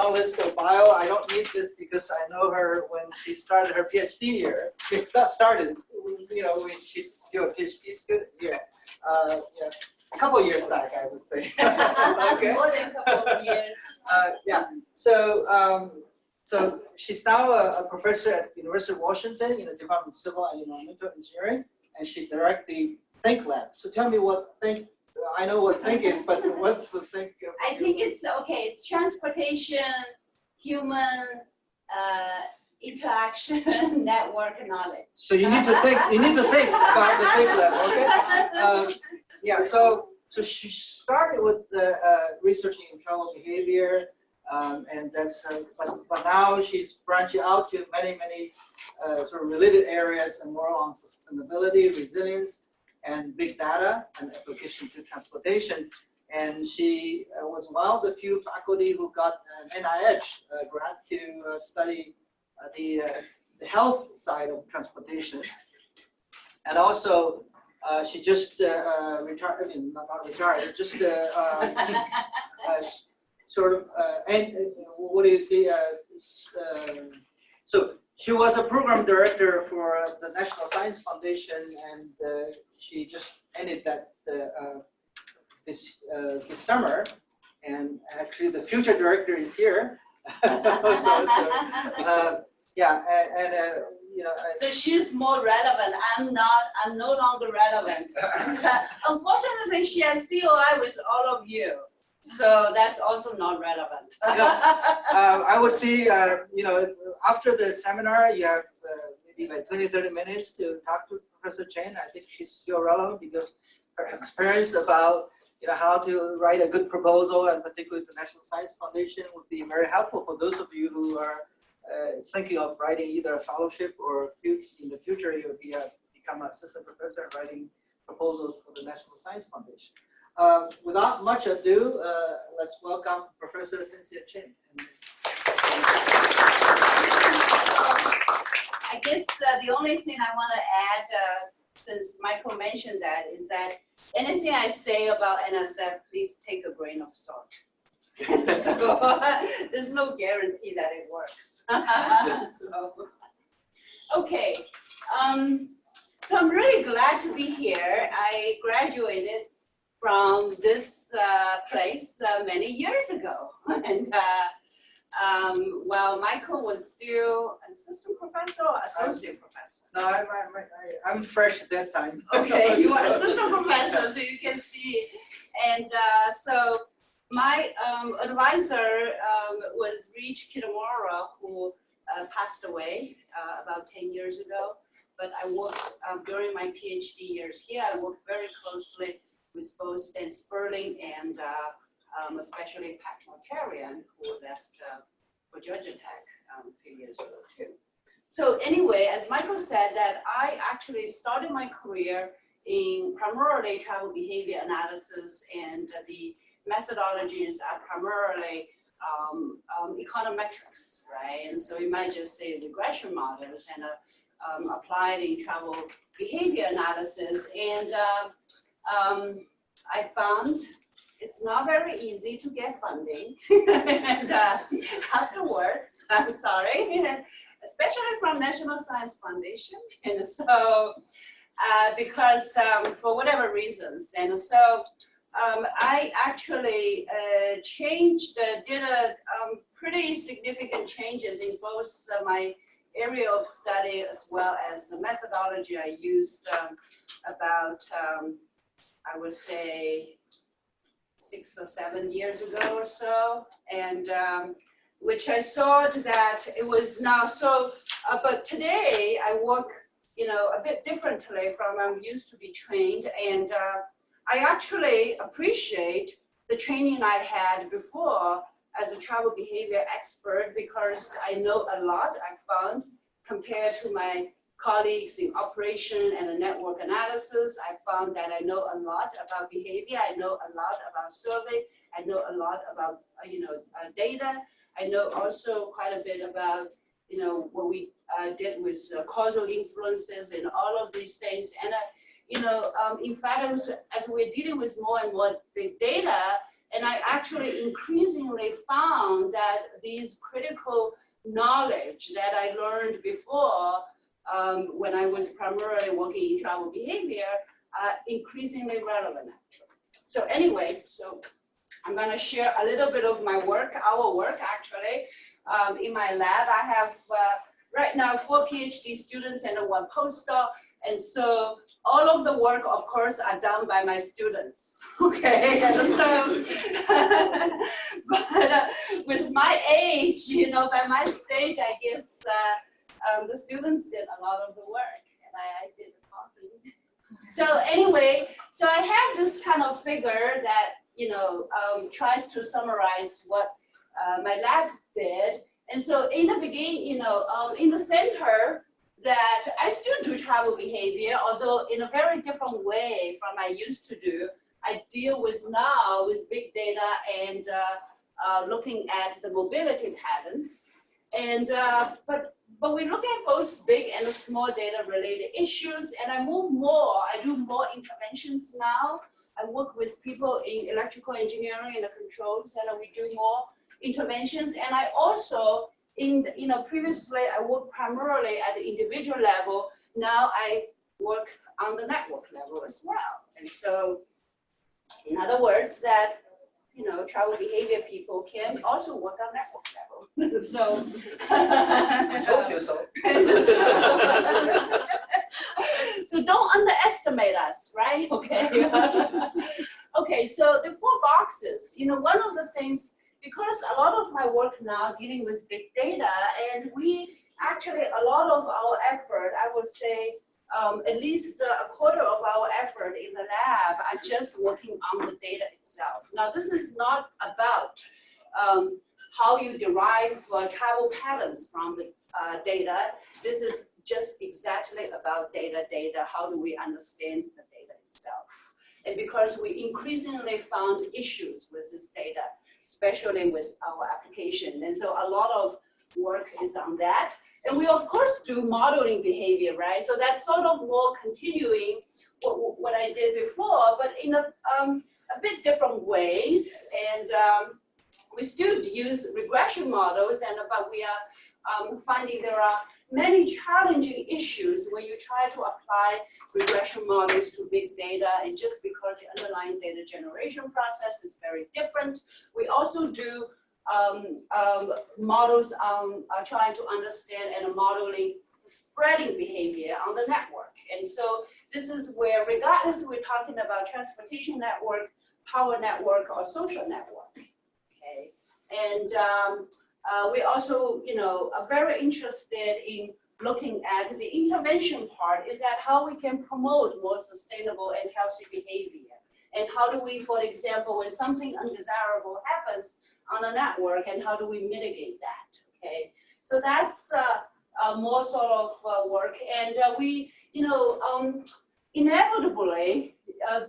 long list of bio. I don't need this because I know her when she started her PhD year. Not started, when she's still a PhD student here. Yeah, a couple of years back, I would say. Okay. More than a couple of years. Yeah. So she's now a professor at the University of Washington in the Department of Civil and Environmental Engineering, and she directs the Think Lab. So tell me what Think. I know what Think is, but what's the Think? I think it's okay. It's transportation, human interaction, network knowledge. So you need to think. You need to think about the Think Lab. Okay. Yeah. So she started with researching in travel behavior. And that's but now she's branching out to many sort of related areas and more on sustainability, resilience, and big data and application to transportation. And she was one of the few faculty who got an NIH grant to study the health side of transportation. And also she just retired. I mean, not retired, just sort of, and what do you see? So she was a program director for the National Science Foundation, and she just ended that this summer. And actually, the future director is here. Yeah, and So she's more relevant. I'm not. I'm no longer relevant. Unfortunately, she has COI with all of you. So that's also not relevant. I would say, after the seminar, you have maybe like 20-30 minutes to talk to Professor Chen. I think she's still relevant because her experience about how to write a good proposal, and particularly the National Science Foundation, would be very helpful for those of you who are thinking of writing either a fellowship or in the future you will become an assistant professor and writing proposals for the National Science Foundation. Without much ado, let's welcome Professor Cynthia Chen. I guess the only thing I want to add, since Michael mentioned that, is that anything I say about NSF, please take a grain of salt. So there's no guarantee that it works. Okay. So I'm really glad to be here. I graduated from this place many years ago. And well, Michael was still an assistant professor or associate professor? No, I'm fresh at that time. Okay, you are assistant professor, so you can see. And so my advisor was Rich Kitamura, who passed away about 10 years ago. But I worked during my PhD years here. I worked very closely with both Stan Sperling and especially Pat Mortarian, who left for Georgia Tech a few years ago too. So anyway, as Michael said, that I actually started my career in primarily travel behavior analysis, and the methodologies are primarily econometrics, right? And so you might just say regression models and applied in travel behavior analysis. And I found it's not very easy to get funding. And afterwards, I'm sorry, especially from National Science Foundation. And so, because for whatever reasons. And so I actually did a pretty significant changes in both my area of study as well as the methodology I used about, I would say, 6 or 7 years ago or so, and which I thought that it was now so, but today I work, a bit differently from I'm used to be trained, and I actually appreciate the training I had before as a travel behavior expert, because I know a lot, I found, compared to my colleagues in operation and the network analysis. I found that I know a lot about behavior. I know a lot about survey. I know a lot about, data. I know also quite a bit about, what we did with causal influences and all of these things. And, in fact, as we're dealing with more and more big data, And I actually increasingly found that these critical knowledge that I learned before when I was primarily working in travel behavior are increasingly relevant actually. So anyway, so I'm going to share a little bit of my work, our work actually. In my lab, I have right now 4 PhD students and 1 postdoc. And so all of the work, of course, are done by my students, okay? And so, but with my age, you know, by my stage, I guess the students did a lot of the work and I did the talking. So anyway, so I have this kind of figure that, you know, tries to summarize what my lab did. And so in the beginning, you know, in the center, that I still do travel behavior, although in a very different way from I used to do. I deal with now with big data and looking at the mobility patterns. And but we look at both big and small data related issues, and I move more. I do more interventions now. I work with people in electrical engineering and the controls, and we do more interventions. And I also previously I worked primarily at the individual level. Now I work on the network level as well. And so, in other words, that, you know, travel behavior people can also work on network level. So, I told you so. So don't underestimate us, right? Okay. Okay, so the 4 boxes, you know, one of the things, because a lot of my work now dealing with big data, and we actually, a lot of our effort, I would say, at least a quarter of our effort in the lab are just working on the data itself. Now, this is not about how you derive travel patterns from the data. This is just exactly about data, how do we understand the data itself? And because we increasingly found issues with this data, especially with our application. And so a lot of work is on that. And we, of course, do modeling behavior, right? So that's sort of more continuing what I did before, but in a bit different ways. And we still use regression models, but we are finding there are many challenging issues when you try to apply regression models to big data, and just because the underlying data generation process is very different. We also do models on trying to understand and modeling spreading behavior on the network. And so this is where, regardless if we're talking about transportation network, power network, or social network, okay? And we also, you know, are very interested in looking at the intervention part, is that how we can promote more sustainable and healthy behavior. And how do we, for example, when something undesirable happens on a network, and how do we mitigate that, okay? So that's more sort of work. And we, you know, inevitably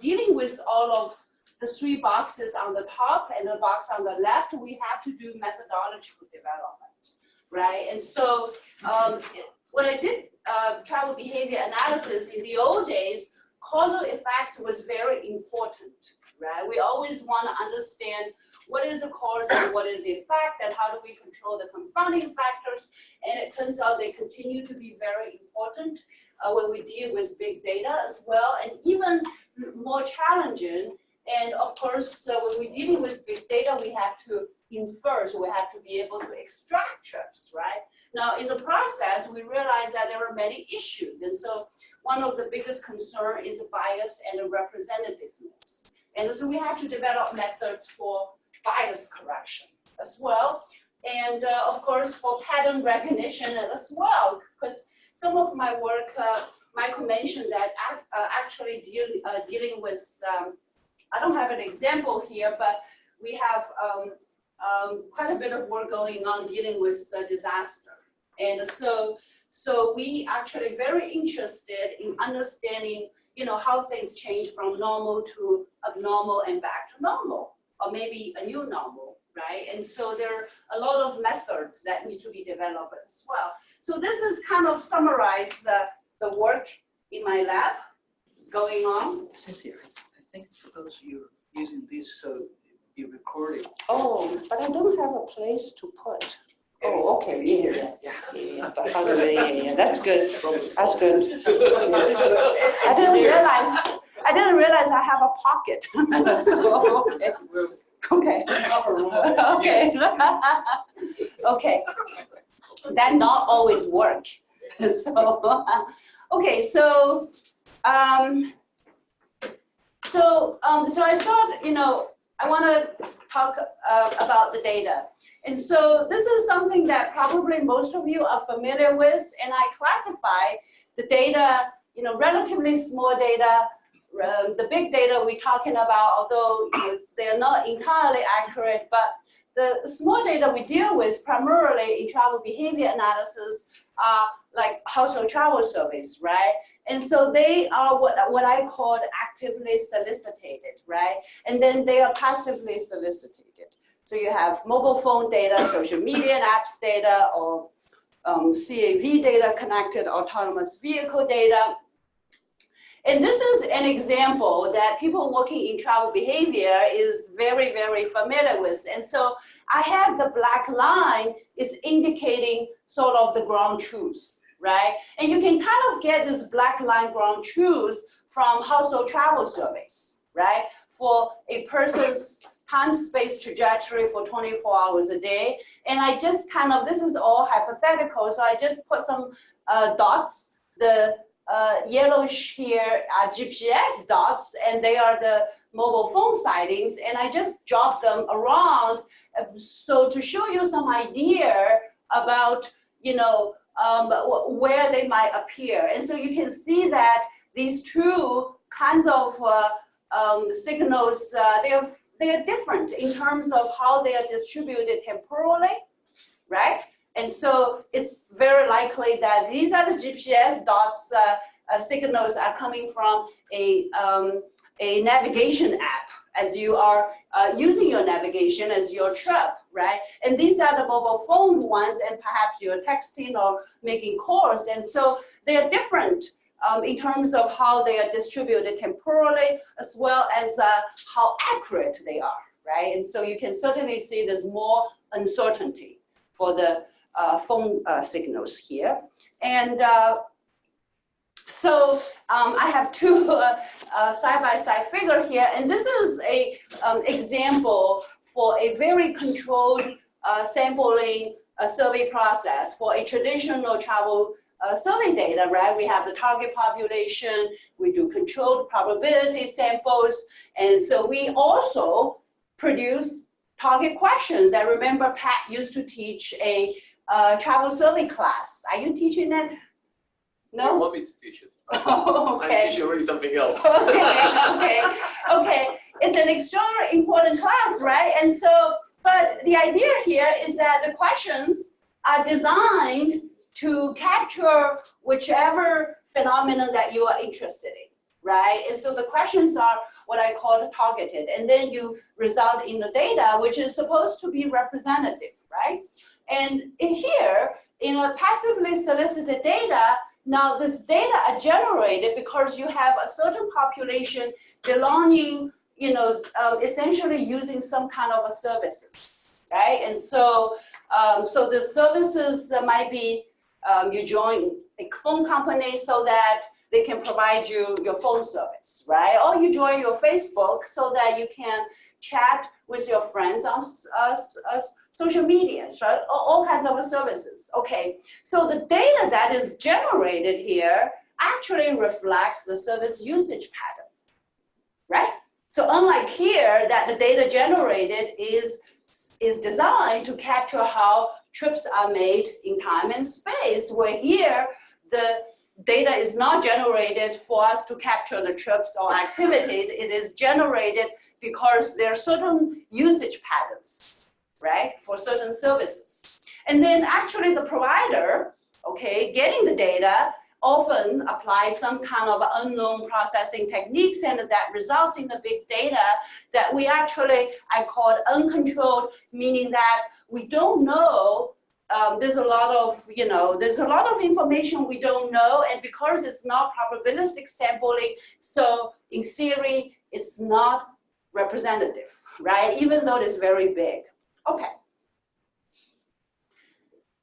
dealing with all of the 3 boxes on the top and the box on the left, we have to do methodological development, right? And so when I did travel behavior analysis in the old days, causal effects was very important, right? We always want to understand what is the cause and what is the effect, and how do we control the confounding factors. And it turns out they continue to be very important when we deal with big data as well, and even more challenging. And of course, when we're dealing with big data, we have to infer, so we have to be able to extract trips, right? Now, in the process, we realize that there are many issues. And so one of the biggest concerns is bias and representativeness. And so we have to develop methods for bias correction as well. And of course, for pattern recognition as well, because some of my work, Michael mentioned that actually dealing with, I don't have an example here, but we have quite a bit of work going on dealing with disaster. And so we actually very interested in understanding, you know, how things change from normal to abnormal and back to normal, or maybe a new normal, right? And so there are a lot of methods that need to be developed as well. So this is kind of summarize the work in my lab going on. Cynthia, I think suppose you're using this so be recording. Oh, but I don't have a place to put. Oh, okay, yeah. But how do yeah, that's good. That's good. Yes. I didn't realize I have a pocket. So, okay. Okay. Okay. Okay. That not always work. So, okay, so so I thought, I want to talk about the data. And so this is something that probably most of you are familiar with, and I classify the data, relatively small data, the big data we're talking about, although they're not entirely accurate, but the small data we deal with primarily in travel behavior analysis are like household travel surveys, right? And so they are what I call actively solicited, right? And then they are passively solicited. So you have mobile phone data, social media and apps data, or CAV data, connected autonomous vehicle data. And this is an example that people working in travel behavior is very, very familiar with. And so I have the black line is indicating sort of the ground truth, right? And you can kind of get this black line ground truth from household travel surveys, right? For a person's time-space trajectory for 24 hours a day. And I just this is all hypothetical, so I just put some dots. The yellowish here are GPS dots, and they are the mobile phone sightings, and I just dropped them around so to show you some idea about, where they might appear. And so you can see that these two kinds of signals, they're different in terms of how they are distributed temporally, right? And so it's very likely that these are the GPS dots signals are coming from a navigation app as you are using your navigation as your trip, right? And these are the mobile phone ones, and perhaps you're texting or making calls. And so they're different in terms of how they are distributed temporally, as well as how accurate they are, right? And so you can certainly see there's more uncertainty for the phone signals here. And so I have two side-by-side figure here, and this is a example for a very controlled sampling survey process for a traditional travel survey data, right? We have the target population, we do controlled probability samples, and so we also produce target questions. I remember Pat used to teach a travel survey class. Are you teaching that? No? You want me to teach it? Okay. I'm teaching already something else. Okay. It's an extremely important class, right? And so, but the idea here is that the questions are designed to capture whichever phenomenon that you are interested in, right? And so the questions are what I call targeted, and then you result in the data, which is supposed to be representative, right? And in here, in a passively solicited data, now this data are generated because you have a certain population belonging, essentially using some kind of a services, right? And so, so the services might be you join a phone company so that they can provide you your phone service, right? Or you join your Facebook so that you can chat with your friends on social media, right? All kinds of services. Okay, so the data that is generated here actually reflects the service usage pattern, right? So unlike here, that the data generated is designed to capture how trips are made in time and space, where here the data is not generated for us to capture the trips or activities. It is generated because there are certain usage patterns, right, for certain services. And then actually the provider, okay, getting the data often applies some kind of unknown processing techniques, and that results in the big data that we actually, I call it uncontrolled, meaning that we don't know. There's a lot of information we don't know, and because it's not probabilistic sampling, so in theory, it's not representative, right? Even though it's very big. Okay.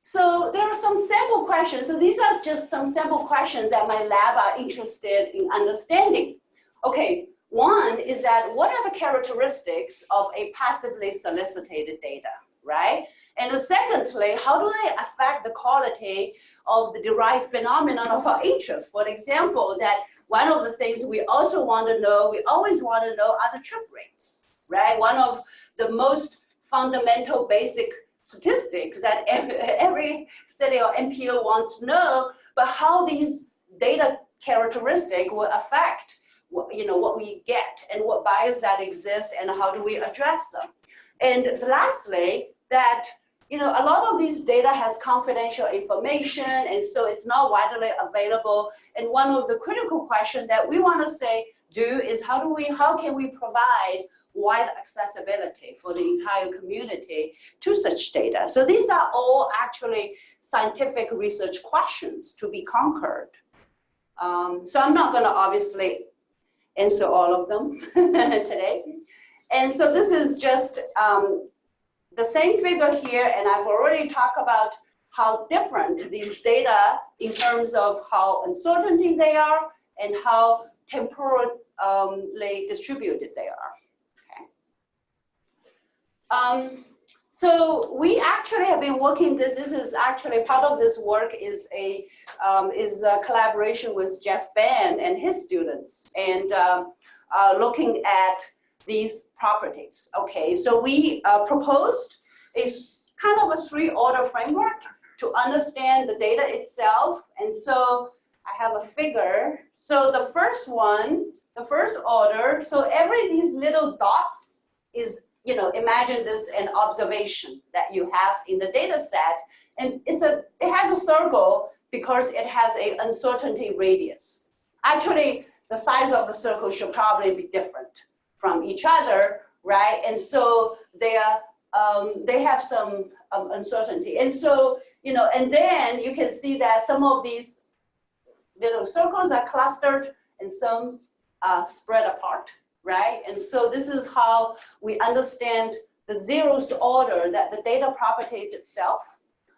So there are some sample questions. So these are just some sample questions that my lab are interested in understanding. Okay, one is that what are the characteristics of a passively solicited data, right? And secondly, how do they affect the quality of the derived phenomenon of our interest? For example, that one of the things we also want to know, we always want to know are the trip rates, right? One of the most fundamental basic statistics that every city or NPO wants to know, but how these data characteristics will affect what we get and what bias that exists and how do we address them. And lastly, that a lot of these data has confidential information, and so it's not widely available. And one of the critical questions that we want to do is how can we provide wide accessibility for the entire community to such data? So these are all actually scientific research questions to be conquered. So I'm not going to obviously answer all of them today. And so this is just the same figure here, and I've already talked about how different these data in terms of how uncertainty they are and how temporally distributed they are. So we actually have been working this is actually part of this work is a collaboration with Jeff Ban and his students, and looking at these properties. Okay, so we proposed a kind of a 3-order framework to understand the data itself. And so I have a figure. So the first one, the first order, so these little dots is, imagine this an observation that you have in the data set. And it has a circle because it has an uncertainty radius. Actually, the size of the circle should probably be different from each other, right? And so they have some uncertainty. And so, and then you can see that some of these little circles are clustered and some spread apart, right? And so this is how we understand the 0th order, that the data propagates itself.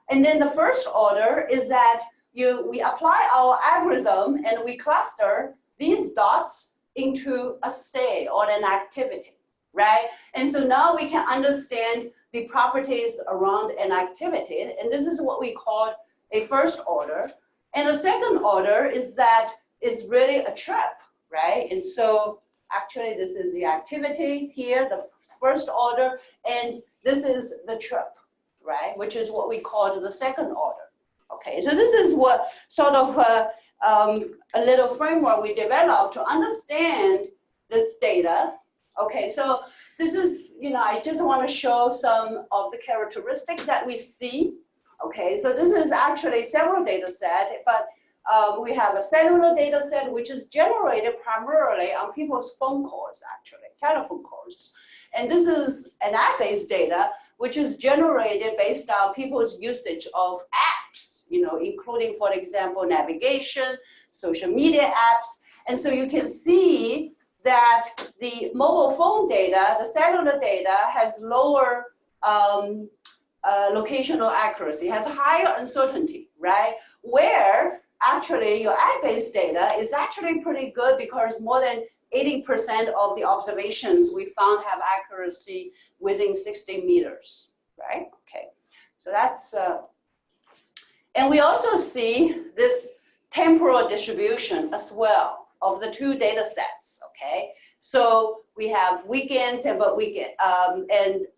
And then the first order is that we apply our algorithm and we cluster these dots into a state or an activity, right? And so now we can understand the properties around an activity. And this is what we call a first order. And a second order is that it's really a trip, right? And so actually this is the activity here, the first order, and this is the trip, right? Which is what we call the second order. Okay, so this is what sort of a little framework we developed to understand this data. Okay, so this is, I just want to show some of the characteristics that we see. Okay, so this is actually several data sets, but we have a cellular data set which is generated primarily on people's phone calls, actually, telephone calls. And this is an app-based data which is generated based on people's usage of apps, including, for example, navigation, social media apps. And so you can see that the mobile phone data, the cellular data, has lower locational accuracy, has higher uncertainty, right? Where actually your app-based data is actually pretty good because more than 80% of the observations we found have accuracy within 60 meters, right? Okay, so that's, and we also see this temporal distribution as well of the two data sets, okay? So we have weekends and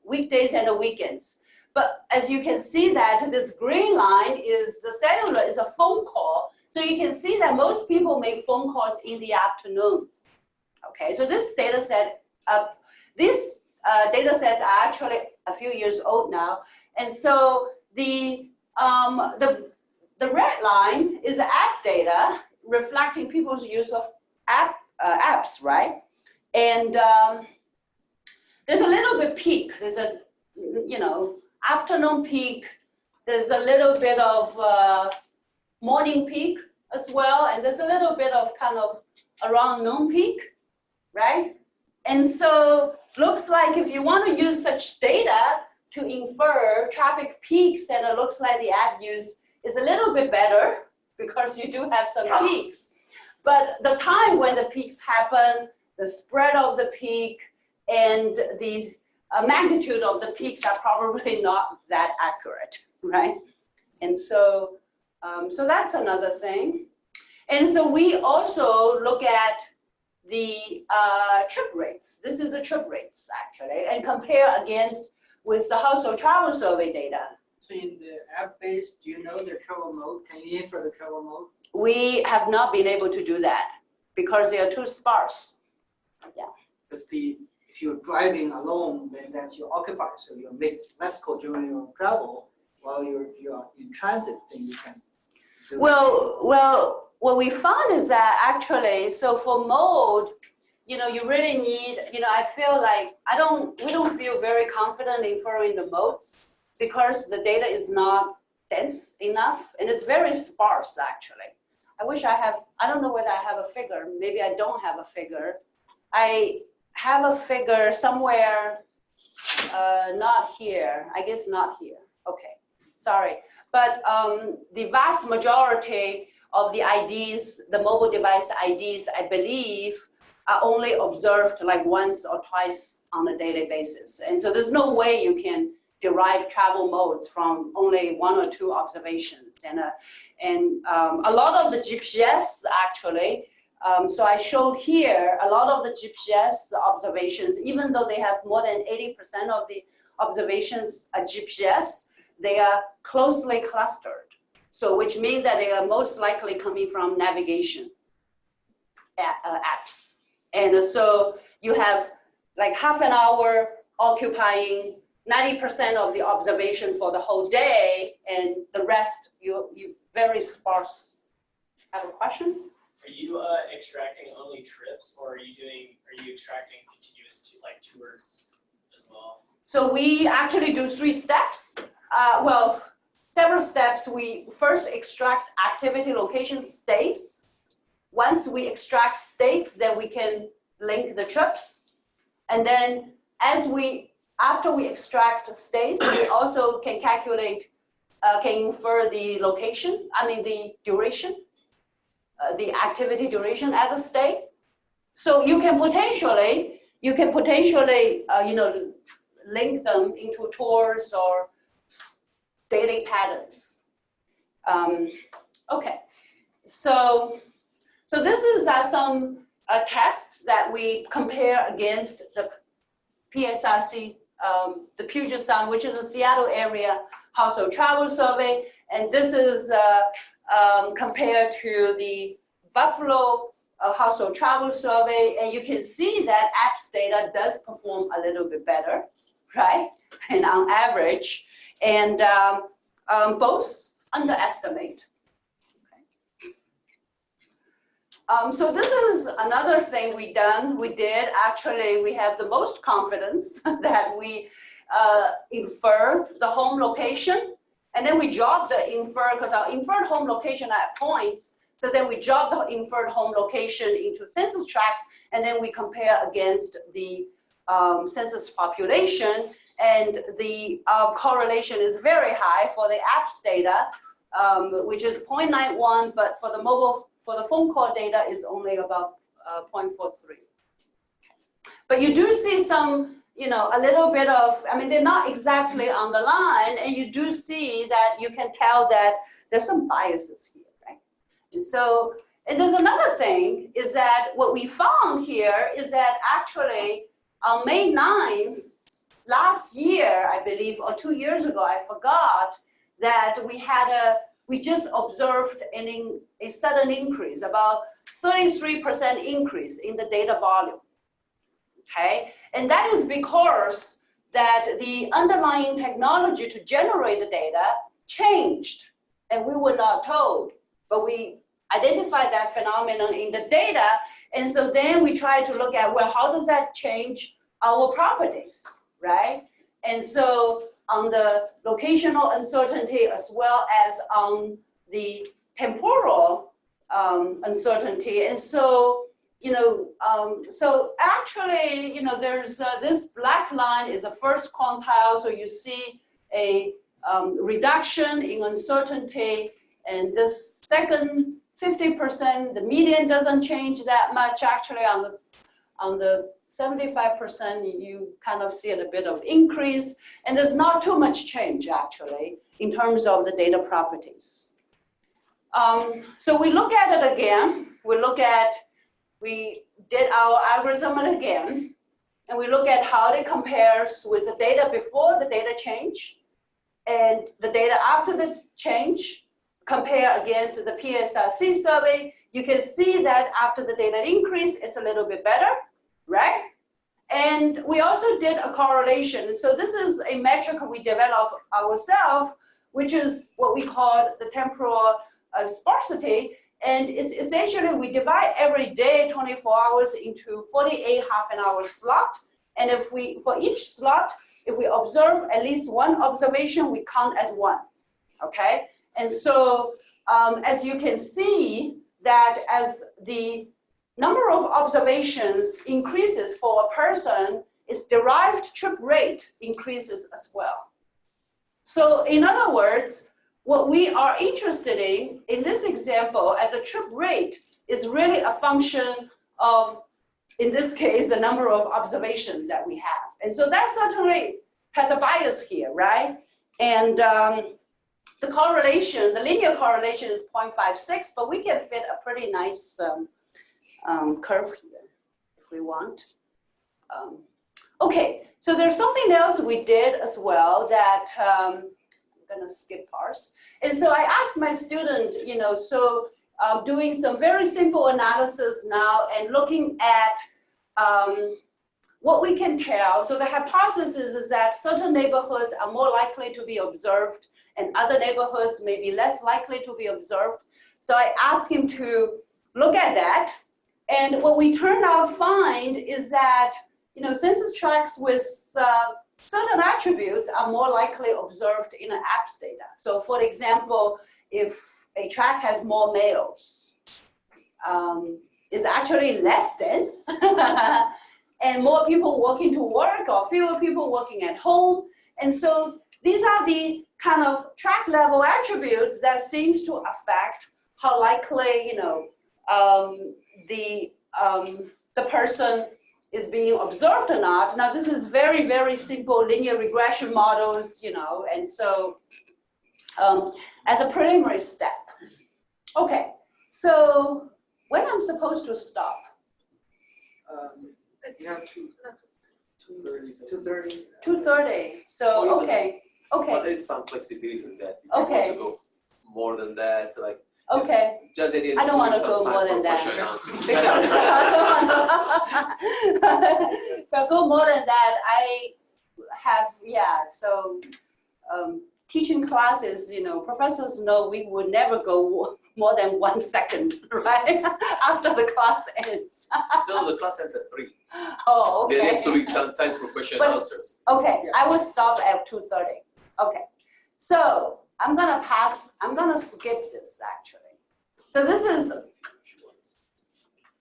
weekdays and the weekends. But as you can see that this green line is the cellular is a phone call. So you can see that most people make phone calls in the afternoon. Okay, so this data set, these data sets are actually a few years old now. And so the red line is app data reflecting people's use of apps, right? And there's a little bit peak. There's a, afternoon peak. There's a little bit of morning peak as well. And there's a little bit of kind of around noon peak, right? And so looks like if you want to use such data to infer traffic peaks, and it looks like the app use is a little bit better because you do have some peaks. But the time when the peaks happen, the spread of the peak, and the magnitude of the peaks are probably not that accurate, right? And so, so that's another thing. And so we also look at the trip rates. This is the trip rates actually, and compare against with the household travel survey data. So in the app base, do you know the travel mode? Can you infer the travel mode? We have not been able to do that because they are too sparse. Yeah. Because if you're driving alone, then that's your occupied, so you'll make less code during your travel. While you're in transit, then you can do Well, what we found is that actually, so for mode, you know, you really need, you know, I feel like we don't feel very confident inferring the modes because the data is not dense enough and it's very sparse actually. I wish I don't know whether I have a figure. Maybe I don't have a figure. I have a figure somewhere, not here. I guess not here. Okay, sorry. But the vast majority of the IDs, the mobile device IDs, I believe, are only observed like once or twice on a daily basis. And so there's no way you can derive travel modes from only one or two observations. And a lot of the GPS actually, so I showed here a lot of the GPS observations, even though they have more than 80% of the observations are GPS, they are closely clustered. So which means that they are most likely coming from navigation apps. And so you have like half an hour occupying 90% of the observation for the whole day, and the rest you very sparse. Have a question? Are you extracting only trips, or are you extracting continuous like tours as well? So we actually do 3 steps. Well, several steps. We first extract activity location states. Once we extract states, then we can link the trips. And then after we extract states, we also can calculate, can infer the location, the duration, the activity duration at the state. So you can potentially, link them into tours or daily patterns. Okay, so this is some tests that we compare against the PSRC, the Puget Sound, which is the Seattle area household travel survey, and this is compared to the Buffalo household travel survey, and you can see that apps data does perform a little bit better, right? And on average, and both underestimate. So this is another thing we did. Actually, we have the most confidence that we infer the home location, and then we drop the infer, because our inferred home location at points, so then we drop the inferred home location into census tracts, and then we compare against the census population, and the correlation is very high for the apps data, which is 0.91, but for the phone call data is only about 0.43. But you do see some, a little bit of, they're not exactly on the line, and you do see that you can tell that there's some biases here, right? And so, and there's another thing is that what we found here is that actually on May 9th, last year, I believe, or 2 years ago, I forgot, that we just observed a sudden increase, about 33% increase in the data volume, okay? And that is because that the underlying technology to generate the data changed, and we were not told, but we identified that phenomenon in the data, and so then we tried to look at, well, how does that change our properties, right? And so on the locational uncertainty as well as on the temporal uncertainty. And so so actually, there's this black line is the first quantile, so you see a reduction in uncertainty, and this second 50%, the median doesn't change that much. Actually, on the 75%, you kind of see a bit of increase, and there's not too much change actually in terms of the data properties. So we look at it again. We did our algorithm again, and we look at how it compares with the data before the data change and the data after the change, compare against the PSRC survey. You can see that after the data increase, it's a little bit better, right? And we also did a correlation. So this is a metric we developed ourselves, which is what we call the temporal sparsity. And it's essentially, we divide every day, 24 hours, into 48 half-an-hour slots. And for each slot, if we observe at least one observation, we count as one, okay? And so as you can see that as the number of observations increases for a person, its derived trip rate increases as well. So in other words, what we are interested in this example, as a trip rate, is really a function of, in this case, the number of observations that we have. And so that certainly has a bias here, right? And the correlation, the linear correlation is 0.56, but we can fit a pretty nice curve here if we want. Okay, so there's something else we did as well that I'm gonna skip parts. And so I asked my student, doing some very simple analysis now and looking at what we can tell. So the hypothesis is that certain neighborhoods are more likely to be observed and other neighborhoods may be less likely to be observed. So I asked him to look at that. And what we turned out find is that, census tracts with certain attributes are more likely observed in an apps data. So for example, if a tract has more males, is actually less dense, and more people walking to work or fewer people working at home. And so these are the kind of tract level attributes that seems to affect how likely, the person is being observed or not. Now this is very, very simple linear regression models, and so as a preliminary step. Okay, so when I'm supposed to stop? You have 2:30. 2:30, so okay. But there's some flexibility in that. If you want to go more than that, like okay. Just the idea I don't want to go more than that. If I go more than that, I have, so teaching classes, professors know we would never go more than 1 second, right? After the class ends. No, the class ends at 3. Oh, okay. There needs to be times for question and answers. Okay, I will stop at 2:30. Okay, so I'm gonna skip this actually. So this is,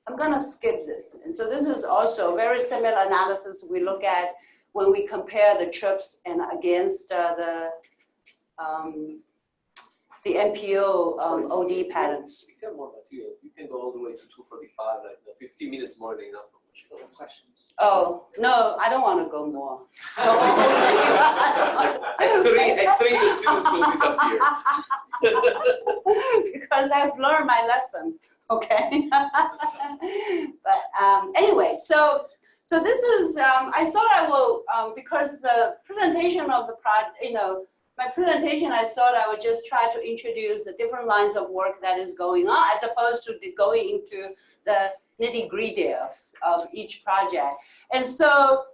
I'm gonna skip this. And so this is also very similar analysis we look at when we compare the trips and against the NPO OD patterns. If you have more material, you can go all the way to 2:45, like 15 minutes more than enough. Questions? Oh, no, I don't want to go more. At 3, the students will disappear. Because I've learned my lesson, okay? But anyway, so this is, I thought I will, because the presentation of the my presentation, I thought I would just try to introduce the different lines of work that is going on, as opposed to going into the nitty-gritty of each project. And so,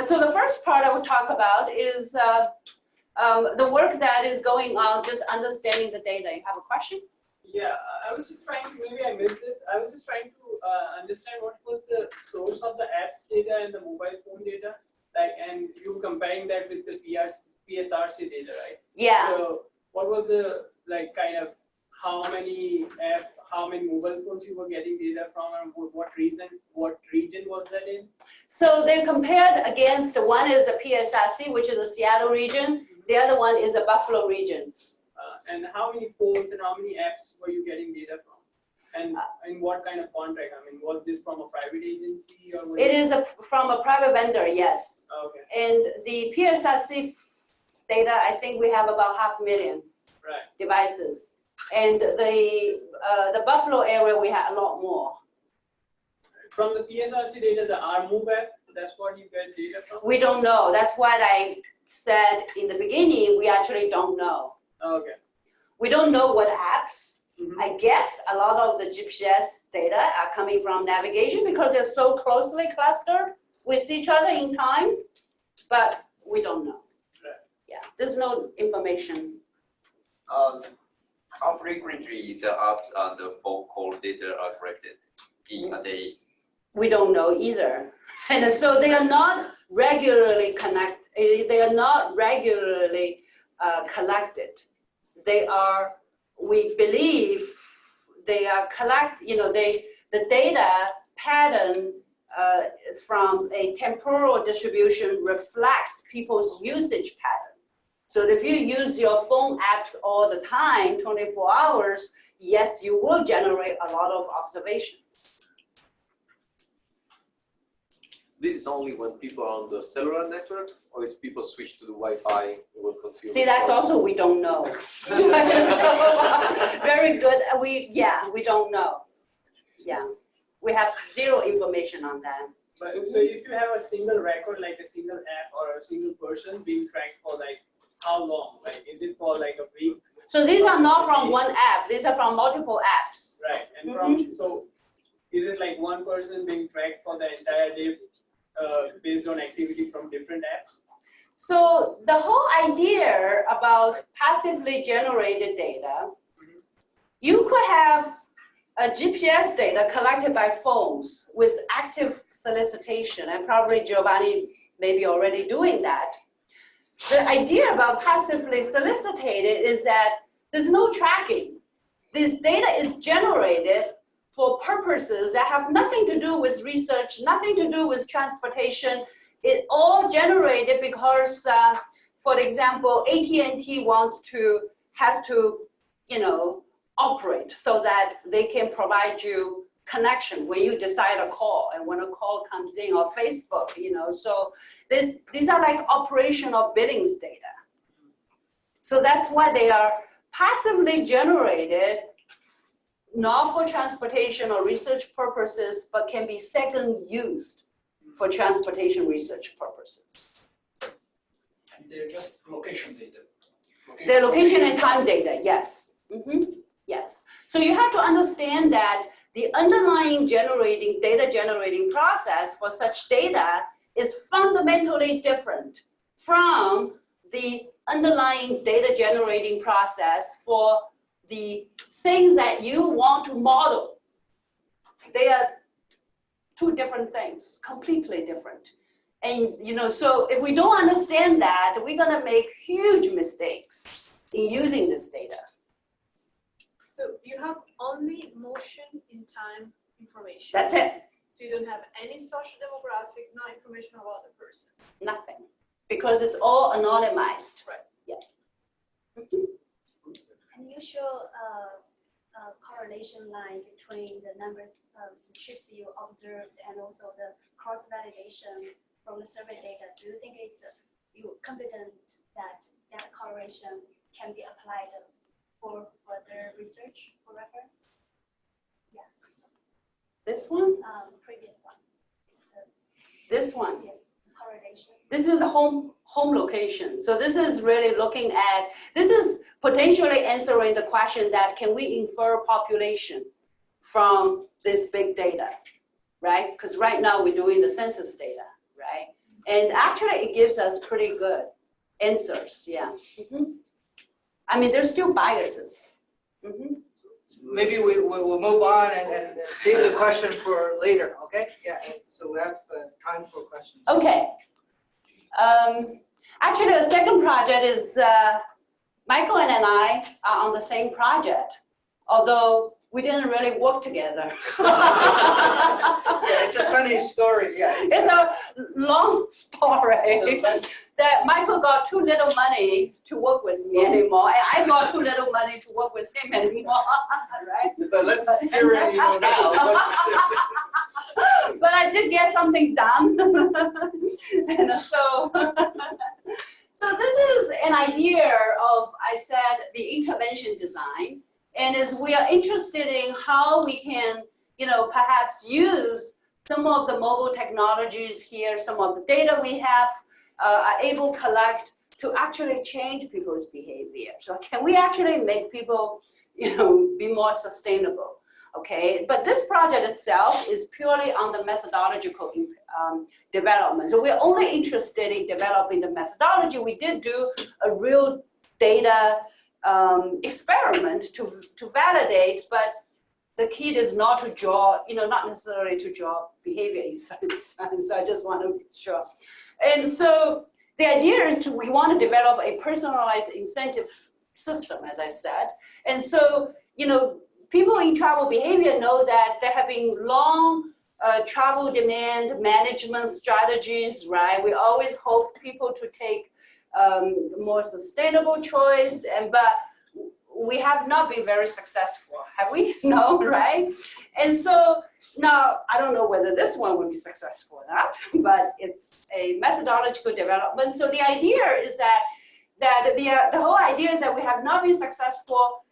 so the first part I will talk about is the work that is going on, just understanding the data. You have a question? Yeah, I was just trying to, maybe I missed this. I was just trying to understand what was the source of the apps data and the mobile phone data, like, and you comparing that with the PSRC data, right? Yeah. So what was the, like, kind of how how many mobile phones you were getting data from, and what region was that in? So they compared against, one is the PSRC, which is the Seattle region. The other one is the Buffalo region. And how many phones and how many apps were you getting data from? And in what kind of contract? I mean, was this from a private agency or? It is from a private vendor, yes. Okay. And the PSRC data, I think we have about 500,000 devices. And the Buffalo area, we have a lot more. From the PSRC data, the RMove app, that's what you get data from? We don't know. That's what I said in the beginning. We actually don't know. Okay. We don't know what apps. Mhm. I guess a lot of the GPS data are coming from navigation because they're so closely clustered with each other in time, but we don't know. Right. Yeah, there's no information. How frequently the apps and the phone call data are collected in a day? We don't know either. And so they are not regularly they are not regularly collected. They are, we believe they are the data pattern from a temporal distribution reflects people's usage pattern. So if you use your phone apps all the time, 24 hours, yes, you will generate a lot of observations. This is only when people are on the cellular network, or is people switch to the Wi-Fi, it will continue? See, that's also we don't know. So, very good. We don't know. Yeah, we have zero information on that. But so if you have a single record, like a single app or a single person being tracked for like how long? Like, is it for like a week? So these are not from one app. These are from multiple apps. Right. And from, so is it like one person being tracked for the entire day based on activity from different apps? So the whole idea about passively generated data, you could have a GPS data collected by phones with active solicitation, and probably Giovanni may be already doing that. The idea about passively solicited is that there's no tracking. This data is generated for purposes that have nothing to do with research, nothing to do with transportation. It all generated because, for example, AT&T has to, operate so that they can provide you connection when you decide a call and when a call comes in, or Facebook, So these are like operational billings data. So that's why they are passively generated, not for transportation or research purposes, but can be second used for transportation research purposes. And they're just location data. They're location and time data, yes. Yes. So you have to understand that the underlying data generating process for such data is fundamentally different from the underlying data generating process for the things that you want to model. They are two different things, completely different. And so if we don't understand that, we're gonna make huge mistakes in using this data. So you have only motion in time information. That's it, So you don't have any social demographic, no information about the person. nothing, because it's all anonymized. Right. Yeah. Unusual correlation line between the numbers of trips you observed and also the cross-validation from the survey data. Do you think you're confident that that correlation can be applied for further research for reference? Yeah. This one? Previous one. This one? Yes, correlation. This is the home location. So this is really looking at, this is potentially answering the question that can we infer population from this big data, right? Because right now we're doing the census data, right? And actually it gives us pretty good answers, yeah. I mean, there's still biases. Maybe we'll move on and save the question for later, okay? Yeah, and so we have time for questions. Okay. Actually, the second project is Michael and I are on the same project, although we didn't really work together. Yeah, it's a funny story, yeah. It's a long story. So let's, That Michael got too little money to work with me anymore, and I got too little money to work with him anymore, right? But let's hear it, now. But I did get something done. And so, so this is an idea of, I said, the intervention design. And as we are interested in how we can, perhaps use some of the mobile technologies here, some of the data we have, are able to collect to actually change people's behavior. So can we actually make people, be more sustainable? Okay, but this project itself is purely on the methodological development. So we're only interested in developing the methodology. We did do a real data experiment to validate, but the key is not to draw, not necessarily to draw behavior insights. So I just want to be sure. And so the idea is we want to develop a personalized incentive system, as I said. And so, people in travel behavior know that there have been long travel demand management strategies, right? We always hope people to take more sustainable choice, but we have not been very successful, have we? No, right? And so now, I don't know whether this one will be successful or not, but it's a methodological development. So the idea is that the whole idea is that we have not been successful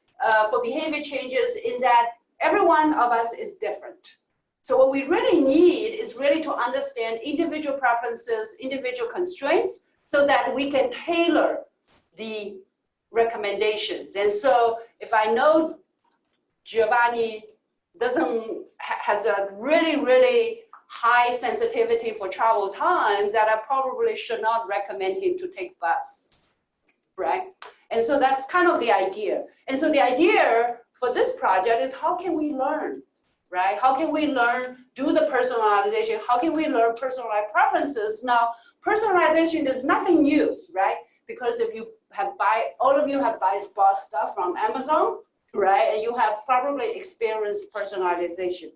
for behavior changes in that every one of us is different. So what we really need is really to understand individual preferences, individual constraints, so that we can tailor the recommendations. And so if I know Giovanni has a really, really high sensitivity for travel time, that I probably should not recommend him to take bus, right? And so that's kind of the idea. And so the idea for this project is how can we learn, right? How can we learn, do the personalization? How can we learn personalized preferences? Now, personalization is nothing new, right? Because if you all of you have bought stuff from Amazon, right? And you have probably experienced personalization.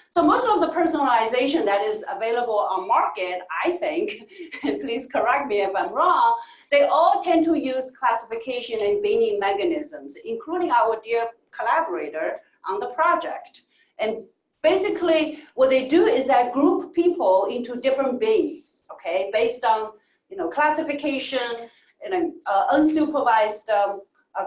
So most of the personalization that is available on market, I think, and please correct me if I'm wrong, they all tend to use classification and binning mechanisms, including our dear collaborator on the project. And basically, what they do is that group people into different bins, okay, based on classification and unsupervised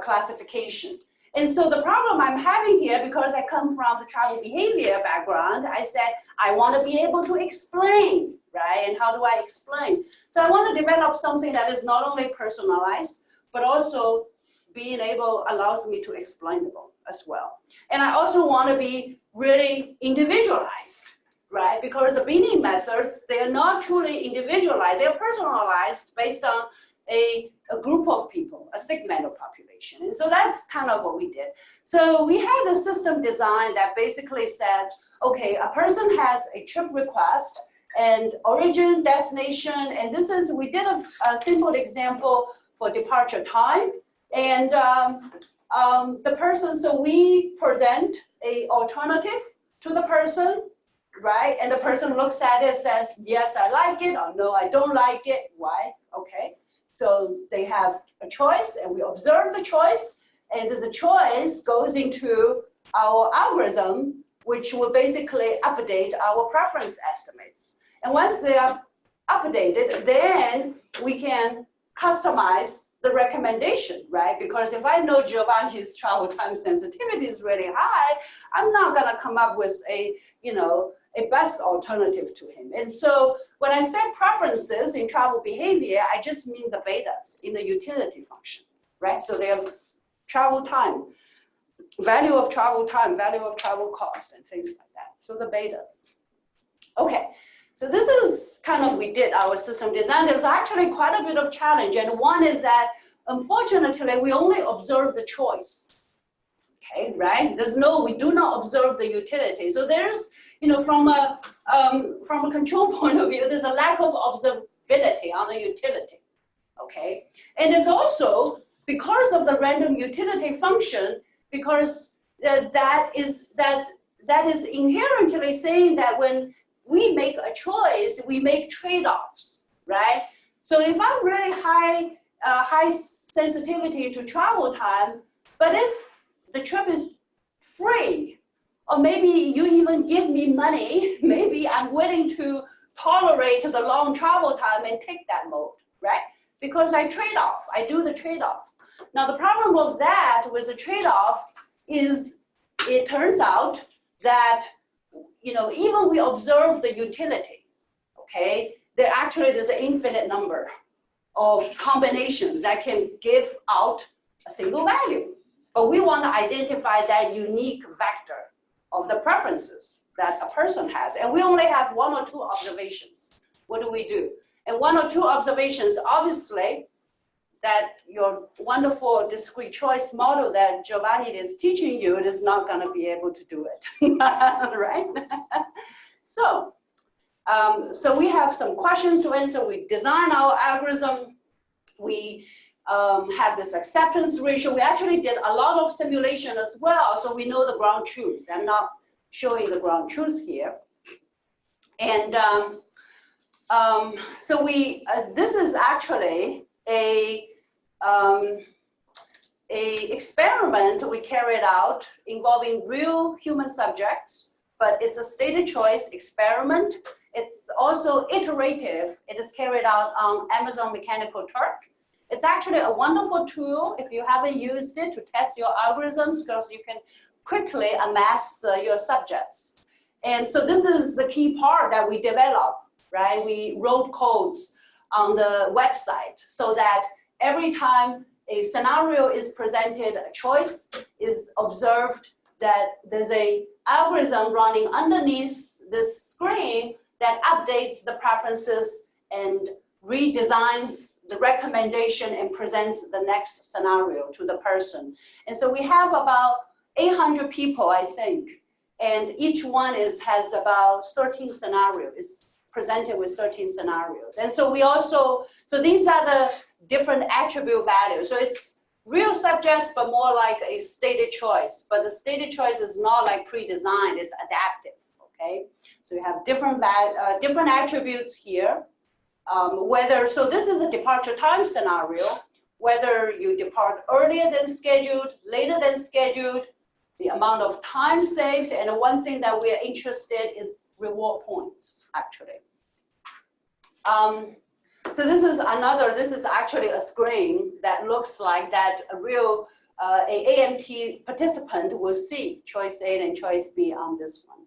classification. And so the problem I'm having here, because I come from the travel behavior background, I said, I want to be able to explain, right? And how do I explain? So I want to develop something that is not only personalized, but also being able allows me to explainable as well. And I also want to be really individualized, right? Because the binning methods, they are not truly individualized, they're personalized based on a group of people, a segmental population. And so that's kind of what we did. So we had a system design that basically says, okay, a person has a trip request and origin, destination, and this is, we did a simple example for departure time. And the person, so we present a alternative to the person, right? And the person looks at it, says, yes, I like it, or no, I don't like it. Why? Okay. So they have a choice, and we observe the choice, and the choice goes into our algorithm, which will basically update our preference estimates. And once they are updated, then we can customize the recommendation, right? Because if I know Giovanni's travel time sensitivity is really high, I'm not gonna come up with a best alternative to him. And so when I say preferences in travel behavior, I just mean the betas in the utility function, right? So they have travel time, value of travel time, value of travel cost, and things like that. So the betas. Okay, so this is kind of, we did our system design. There's actually quite a bit of challenge. And one is that, unfortunately, we only observe the choice, okay, right? We do not observe the utility. So there's, from a control point of view, there's a lack of observability on the utility, okay? And it's also, because of the random utility function, because that is inherently saying that when we make a choice, we make trade-offs, right? So if I'm really high sensitivity to travel time, but if the trip is free, or maybe you even give me money, maybe I'm willing to tolerate the long travel time and take that mode, right? Because I trade off, I do the trade-off. Now the problem of that with the trade-off is it turns out that, you know, even we observe the utility, okay, there's an infinite number of combinations that can give out a single value. But we want to identify that unique vector of the preferences that a person has. And we only have 1 or 2 observations. What do? And 1 or 2 observations, obviously, that your wonderful discrete choice model that Giovanni is teaching you is not going to be able to do it, right? So we have some questions to answer. We design our algorithm. We have this acceptance ratio. We actually did a lot of simulation as well, so we know the ground truth. I'm not showing the ground truth here. And so this is actually a experiment we carried out involving real human subjects, but it's a stated choice experiment. It's also iterative. It is carried out on Amazon Mechanical Turk. It's actually a wonderful tool if you haven't used it to test your algorithms, because you can quickly amass your subjects. And so this is the key part that we develop, right? We wrote codes on the website so that every time a scenario is presented, a choice is observed, that there's an algorithm running underneath this screen that updates the preferences and redesigns the recommendation and presents the next scenario to the person. And so we have about 800 people, I think, and each one has about 13 scenarios. It's presented with 13 scenarios. And so so these are the different attribute values. So it's real subjects, but more like a stated choice. But the stated choice is not like pre-designed, it's adaptive, okay? So you have different attributes here. So this is a departure time scenario, whether you depart earlier than scheduled, later than scheduled, the amount of time saved, and one thing that we are interested in is reward points, actually. So this is actually a screen that looks like that a real AMT participant will see choice A and choice B on this one,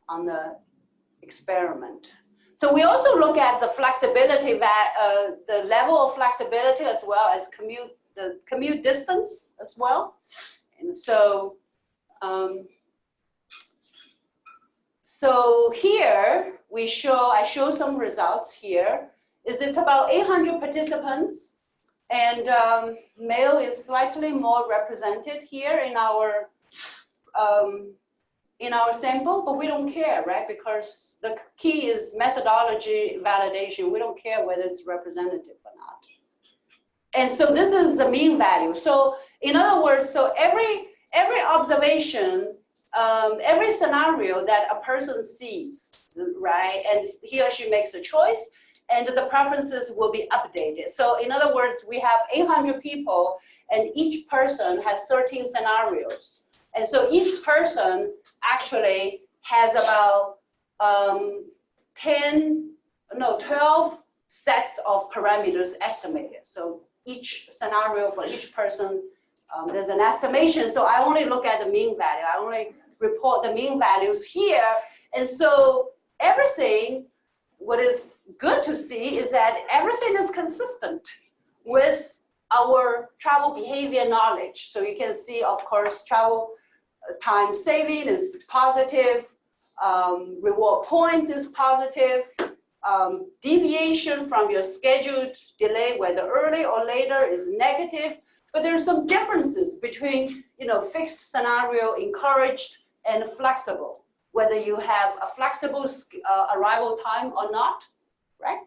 on the experiment. So we also look at the flexibility, the level of flexibility, as well as the commute distance as well. And so, so here I show some results here. It's about 800 participants, and male is slightly more represented here in our sample, but we don't care, right? Because the key is methodology validation. We don't care whether it's representative or not. And so this is the mean value. So in other words, so every observation, every scenario that a person sees, right? And he or she makes a choice, and the preferences will be updated. So in other words, we have 800 people, and each person has 13 scenarios. And so each person actually has about 12 sets of parameters estimated. So each scenario for each person, there's an estimation. So I only look at the mean value. I only report the mean values here. And so everything, what is good to see is that everything is consistent with our travel behavior knowledge. So you can see, of course, travel time saving is positive, reward point is positive, deviation from your scheduled delay, whether early or later, is negative. But there are some differences between, fixed scenario, encouraged, and flexible, whether you have a flexible arrival time or not, right?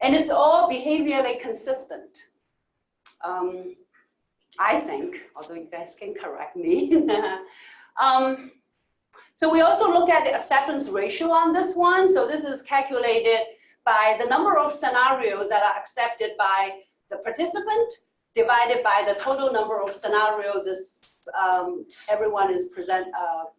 And it's all behaviorally consistent. I think, although you guys can correct me. So we also look at the acceptance ratio on this one. So this is calculated by the number of scenarios that are accepted by the participant divided by the total number of scenarios this everyone is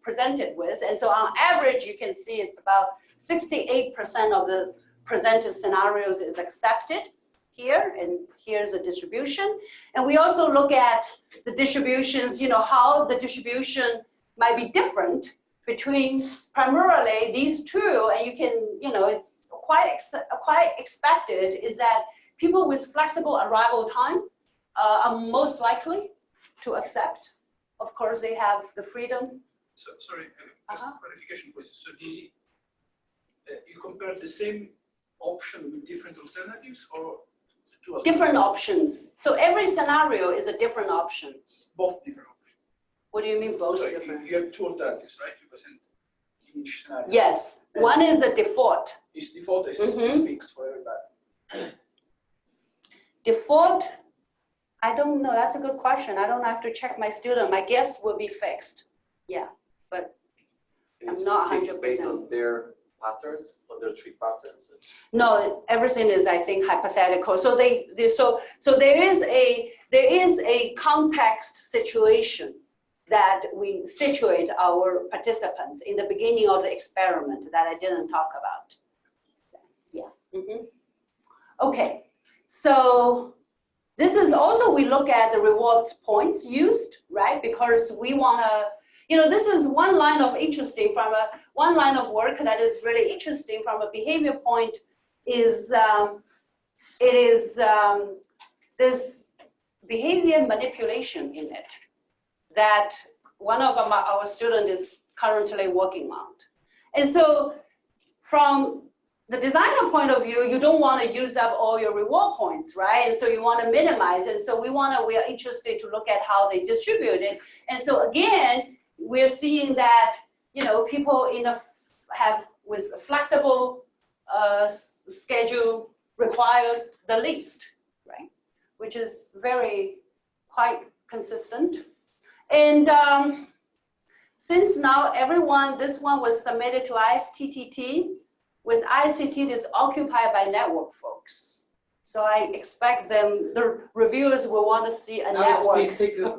presented with. And so on average, you can see it's about 68% of the presented scenarios is accepted here, and here's a distribution. And we also look at the distributions, how the distribution might be different between primarily these two, and you can, it's quite expected is that people with flexible arrival time are most likely to accept. Of course, they have the freedom. So, sorry, just clarification question. So you compare the same option with different alternatives, or two alternatives? Different options. So every scenario is a different option. Both different options. What do you mean both So different? you have two alternatives, right? You present in each scenario. Yes, one is a default. Is default is fixed for everybody. Default, I don't know, that's a good question. I don't have to check my student. My guess will be fixed. Yeah, but It's, not it's based 100%. on their patterns, on their tree patterns. no, everything is, I think, hypothetical. So so there is a context situation that we situate our participants in the beginning of the experiment that I didn't talk about. Yeah. Okay. So this is also, we look at the rewards points used, right? Because we want to, this is one line of interesting from one line of work that is really interesting from a behavior point is, there's behavior manipulation in it that one of our students is currently working on. And so from the designer point of view, you don't want to use up all your reward points, right? And so you want to minimize it. So we are interested to look at how they distribute it. And so again, we're seeing that, people with a flexible schedule require the least, right? Which is quite consistent. And since now this one was submitted to ISTTT, with ICT, it is occupied by network folks. So I expect the reviewers will want to see a network. Behavior.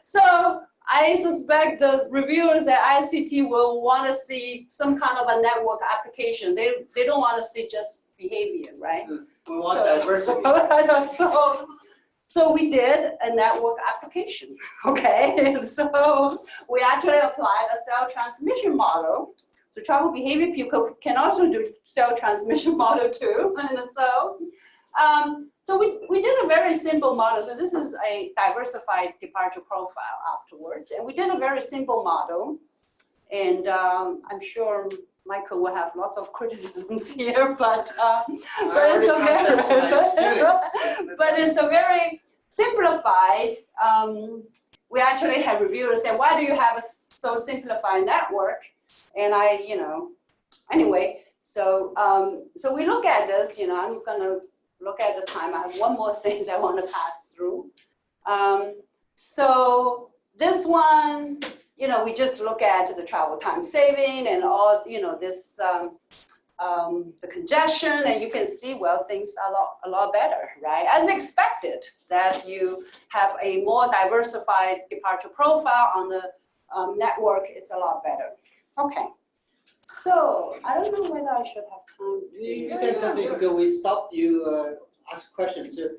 So I suspect the reviewers at ICT will want to see some kind of a network application. They don't want to see just behavior, right? We want diversity. So we did a network application, okay? And so we actually applied a cell transmission model. So travel behavior people can also do cell transmission model too. And so we did a very simple model. So this is a diversified departure profile afterwards. And we did a very simple model. And I'm sure Michael will have lots of criticisms here, but it's a very simplified. We actually had reviewers say, why do you have a so simplified network? And anyway, so we look at this, I'm gonna look at the time. I have one more thing I want to pass through. So this one, we just look at the travel time saving and all, this, the congestion, and you can see, well, things are a lot better, right? As expected, that you have a more diversified departure profile on the network, it's a lot better. Okay, so I don't know whether I should have time. You can continue because we stopped you ask questions. So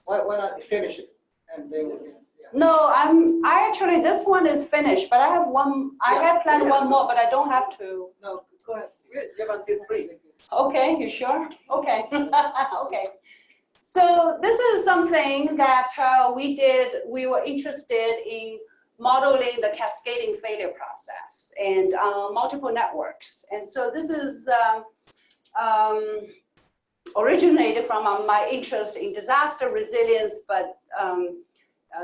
why not finish it and then we can. Yeah. No, I actually, this one is finished, but I have one, I had planned one more, but I don't have to. No, go ahead. You have until 3. Okay, you sure? Okay, okay. So this is something that we were interested in modeling the cascading failure process and multiple networks. And so this is originated from my interest in disaster resilience, but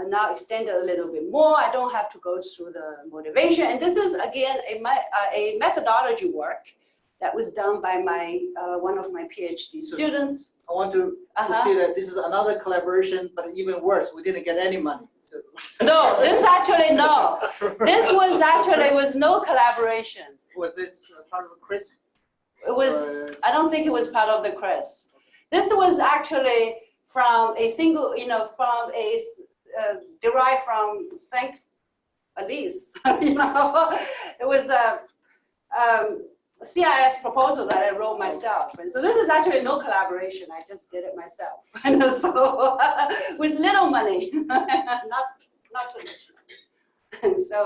now extended a little bit more. I don't have to go through the motivation. And this is, again, a methodology work That was done by my one of my PhD students. I want to see that this is another collaboration, but even worse, we didn't get any money. So. No, this actually, no. This was actually was no collaboration. Was this part of Chris? It was, I don't think it was part of the CRIS. This was actually from a single, from a, derived from, thanks, Elise, it was a CIS proposal that I wrote myself. And so this is actually no collaboration, I just did it myself. And so, with little money, not too much. And so,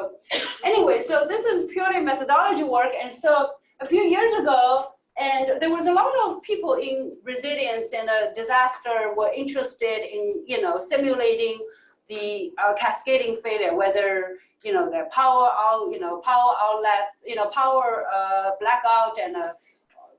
anyway, so this is purely methodology work. And so, a few years ago, and there was a lot of people in resilience and disaster were interested in, simulating the cascading failure, whether, the power out, power outlets, power blackout and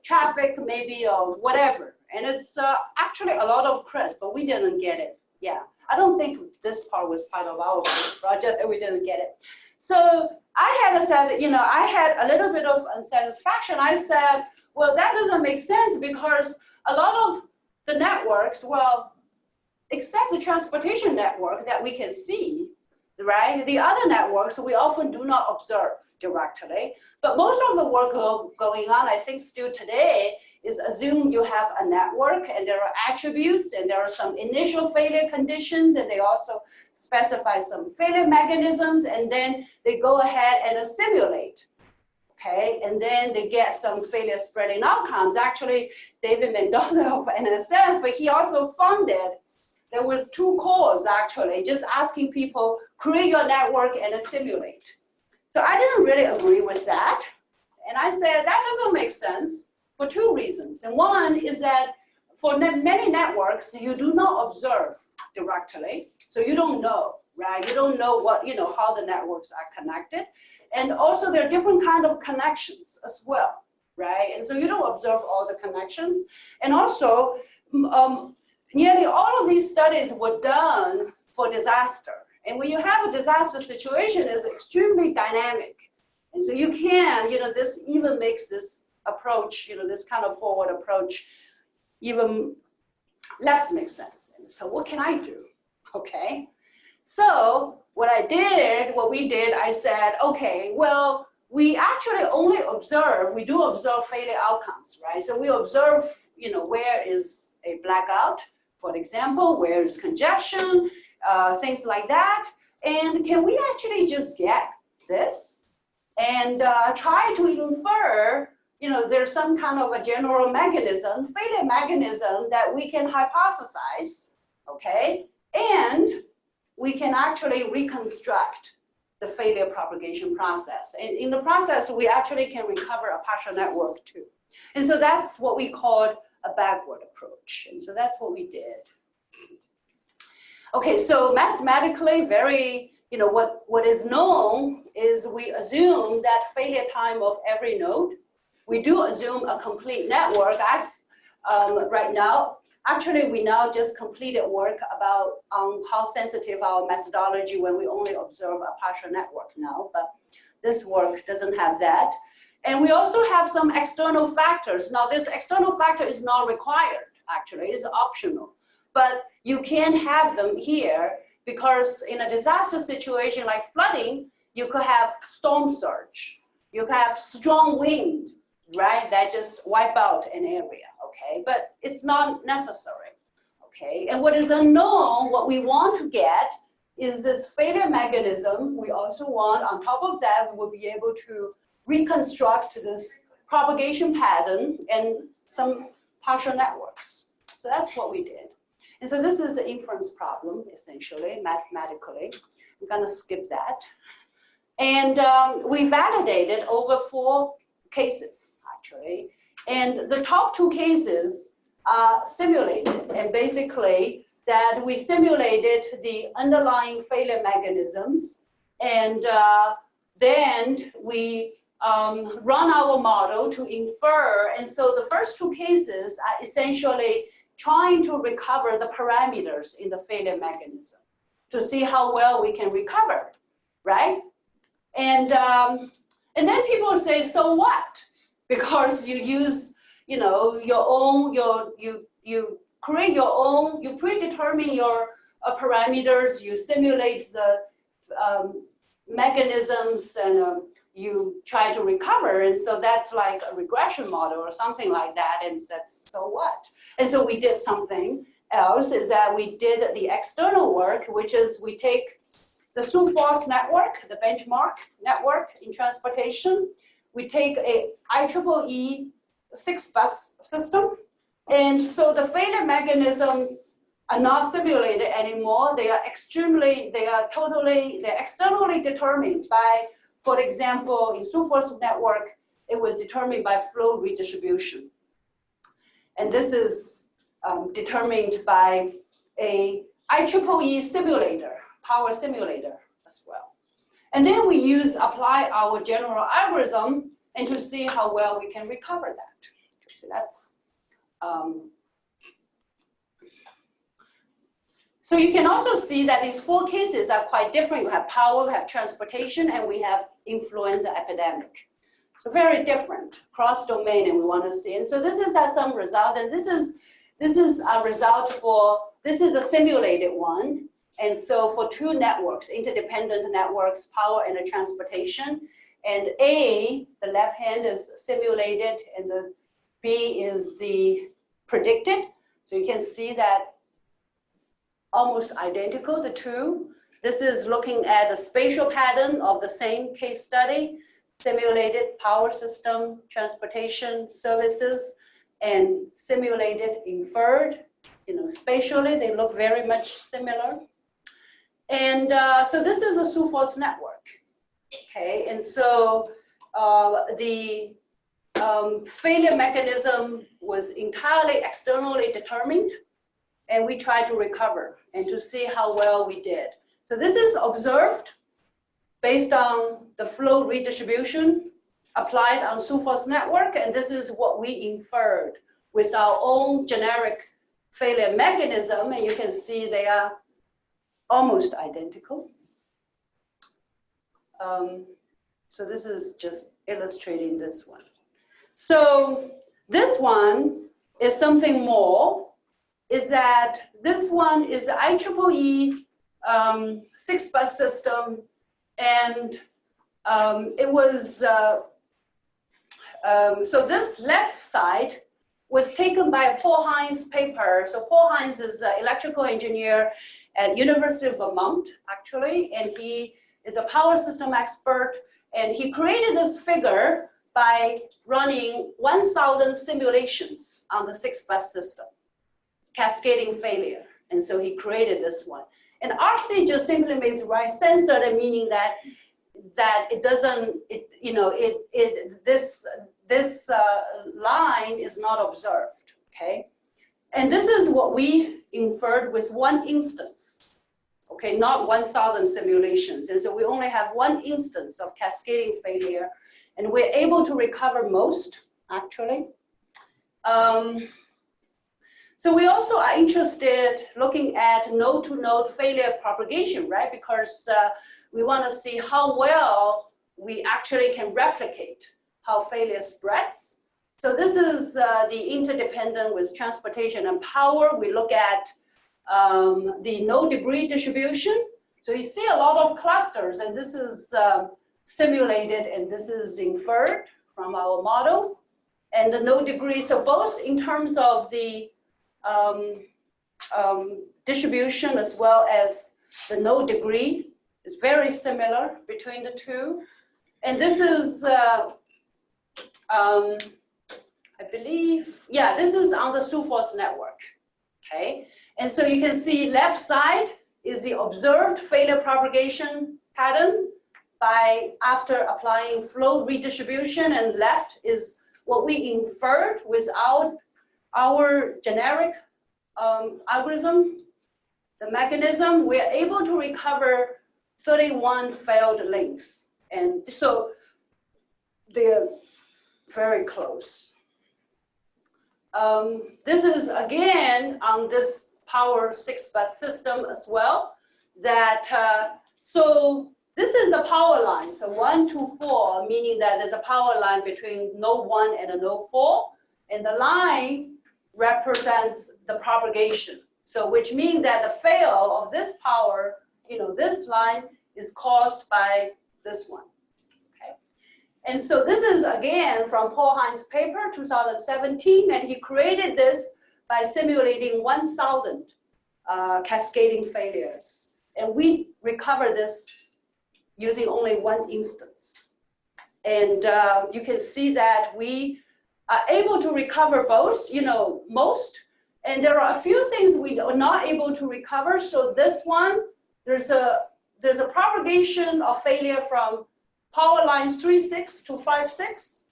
traffic maybe or whatever. And it's actually a lot of CRIS, but we didn't get it. Yeah, I don't think this part was part of our project and we didn't get it. So I had said, I had a little bit of unsatisfaction. I said, well, that doesn't make sense because a lot of the networks, well, except the transportation network that we can see, right? The other networks we often do not observe directly, but most of the work going on, I think still today, is assume you have a network and there are attributes and there are some initial failure conditions and they also specify some failure mechanisms and then they go ahead and simulate. Okay, and then they get some failure spreading outcomes. Actually, David Mendoza of NSF, he also funded, there was 2 calls actually, just asking people, create your network and simulate. So I didn't really agree with that. And I said, that doesn't make sense for 2 reasons. And one is that for many networks, you do not observe directly. So you don't know, right? You don't know what, how the networks are connected. And also there are different kind of connections as well, right? And so you don't observe all the connections. And also, nearly all of these studies were done for disaster. And when you have a disaster situation, it's extremely dynamic. And so you can, this even makes this approach, this kind of forward approach even less make sense. And so what can I do? Okay. So what we did, I said, okay, well, we actually only observe, we do observe failure outcomes, right? So we observe, where is a blackout, for example, where is congestion, things like that. And can we actually just get this and try to infer, there's some kind of a general mechanism, failure mechanism that we can hypothesize, okay? And we can actually reconstruct the failure propagation process. And in the process, we actually can recover a partial network too. And so that's what we called a backward approach. And so that's what we did. Okay, so mathematically, what is known is we assume that failure time of every node. We do assume a complete network. Right now, actually, we now just completed work about how sensitive our methodology when we only observe a partial network now, but this work doesn't have that. And we also have some external factors. Now, this external factor is not required, actually, it's optional. But you can have them here because in a disaster situation like flooding, you could have storm surge. You could have strong wind, right? That just wipe out an area, okay? But it's not necessary, okay? And what is unknown, what we want to get is this failure mechanism. We also want, on top of that, we will be able to reconstruct this propagation pattern and some partial networks. So that's what we did. And so this is the inference problem, essentially, mathematically. I'm gonna skip that. And we validated over 4 cases, actually. And the top 2 cases are simulated. And basically, that we simulated the underlying failure mechanisms. And then we run our model to infer. And so the first 2 cases are essentially trying to recover the parameters in the failure mechanism to see how well we can recover, right? And then people say, so what? because you use, your own, you create your own, you predetermine your parameters, you simulate the mechanisms, and you try to recover. And so that's like a regression model or something like that. And that's, so what? And so we did something else, is that we did the external work, which is we take the Sioux-Falls network, the benchmark network in transportation. We take a IEEE 6-bus system. And so the failure mechanisms are not simulated anymore. They are externally determined by, for example, in Sioux-Falls network, it was determined by flow redistribution. And this is determined by a IEEE simulator, power simulator as well. And then we apply our general algorithm and to see how well we can recover that. So that's, so you can also see that these 4 cases are quite different. We have power, we have transportation, and we have influenza epidemic. So very different, cross-domain, and we want to see. And so this is some result, and this is a result for, this is the simulated one. And so for 2 networks, interdependent networks, power and transportation. And A, the left hand is simulated, and the B is the predicted. So you can see that almost identical, the 2. This is looking at the spatial pattern of the same case study, simulated power system, transportation services, and simulated inferred. Spatially, they look very much similar. And so this is the Sioux-Falls network, okay? And so the failure mechanism was entirely externally determined, and we tried to recover and to see how well we did. So this is observed based on the flow redistribution applied on Sioux-Falls network, and this is what we inferred with our own generic failure mechanism, and you can see they are almost identical. So this is just illustrating this one. So this one is something more, is that this one is the IEEE 6-bus system, and it was, so this left side was taken by Paul Hines' paper. So Paul Hines is an electrical engineer at University of Vermont, actually, and he is a power system expert, and he created this figure by running 1,000 simulations on the 6-bus system, cascading failure, and so he created this one. And RC just simply means right censored, meaning that it doesn't, this line is not observed, okay? And this is what we inferred with 1 instance, okay, not 1,000 simulations. And so we only have 1 instance of cascading failure, and we're able to recover most, actually. So we also are interested looking at node-to-node failure propagation, right? Because we want to see how well we actually can replicate how failure spreads. So this is the interdependent with transportation and power. We look at the node degree distribution. So you see a lot of clusters, and this is simulated, and this is inferred from our model. And the node degree, so both in terms of the distribution as well as the node degree is very similar between the 2. And this is, I believe, yeah, this is on the Sioux-Falls network, okay? And so you can see left side is the observed failure propagation pattern after applying flow redistribution, and left is what we inferred without our generic algorithm, the mechanism. We are able to recover 31 failed links. And so they're very close. This is again on this power 6-bus system as well. So this is the power line. So 1 to 4, meaning that there's a power line between node 1 and a node 4. And the line represents the propagation. So which means that the fail of this power, this line is caused by this one. Okay. And so this is again from Paul Hines' paper, 2017, and he created this by simulating 1,000 cascading failures. And we recover this using only one instance. And you can see that we are able to recover both, most. And there are a few things we are not able to recover. So this one, there's a propagation of failure from power lines 3.6 to 5.6,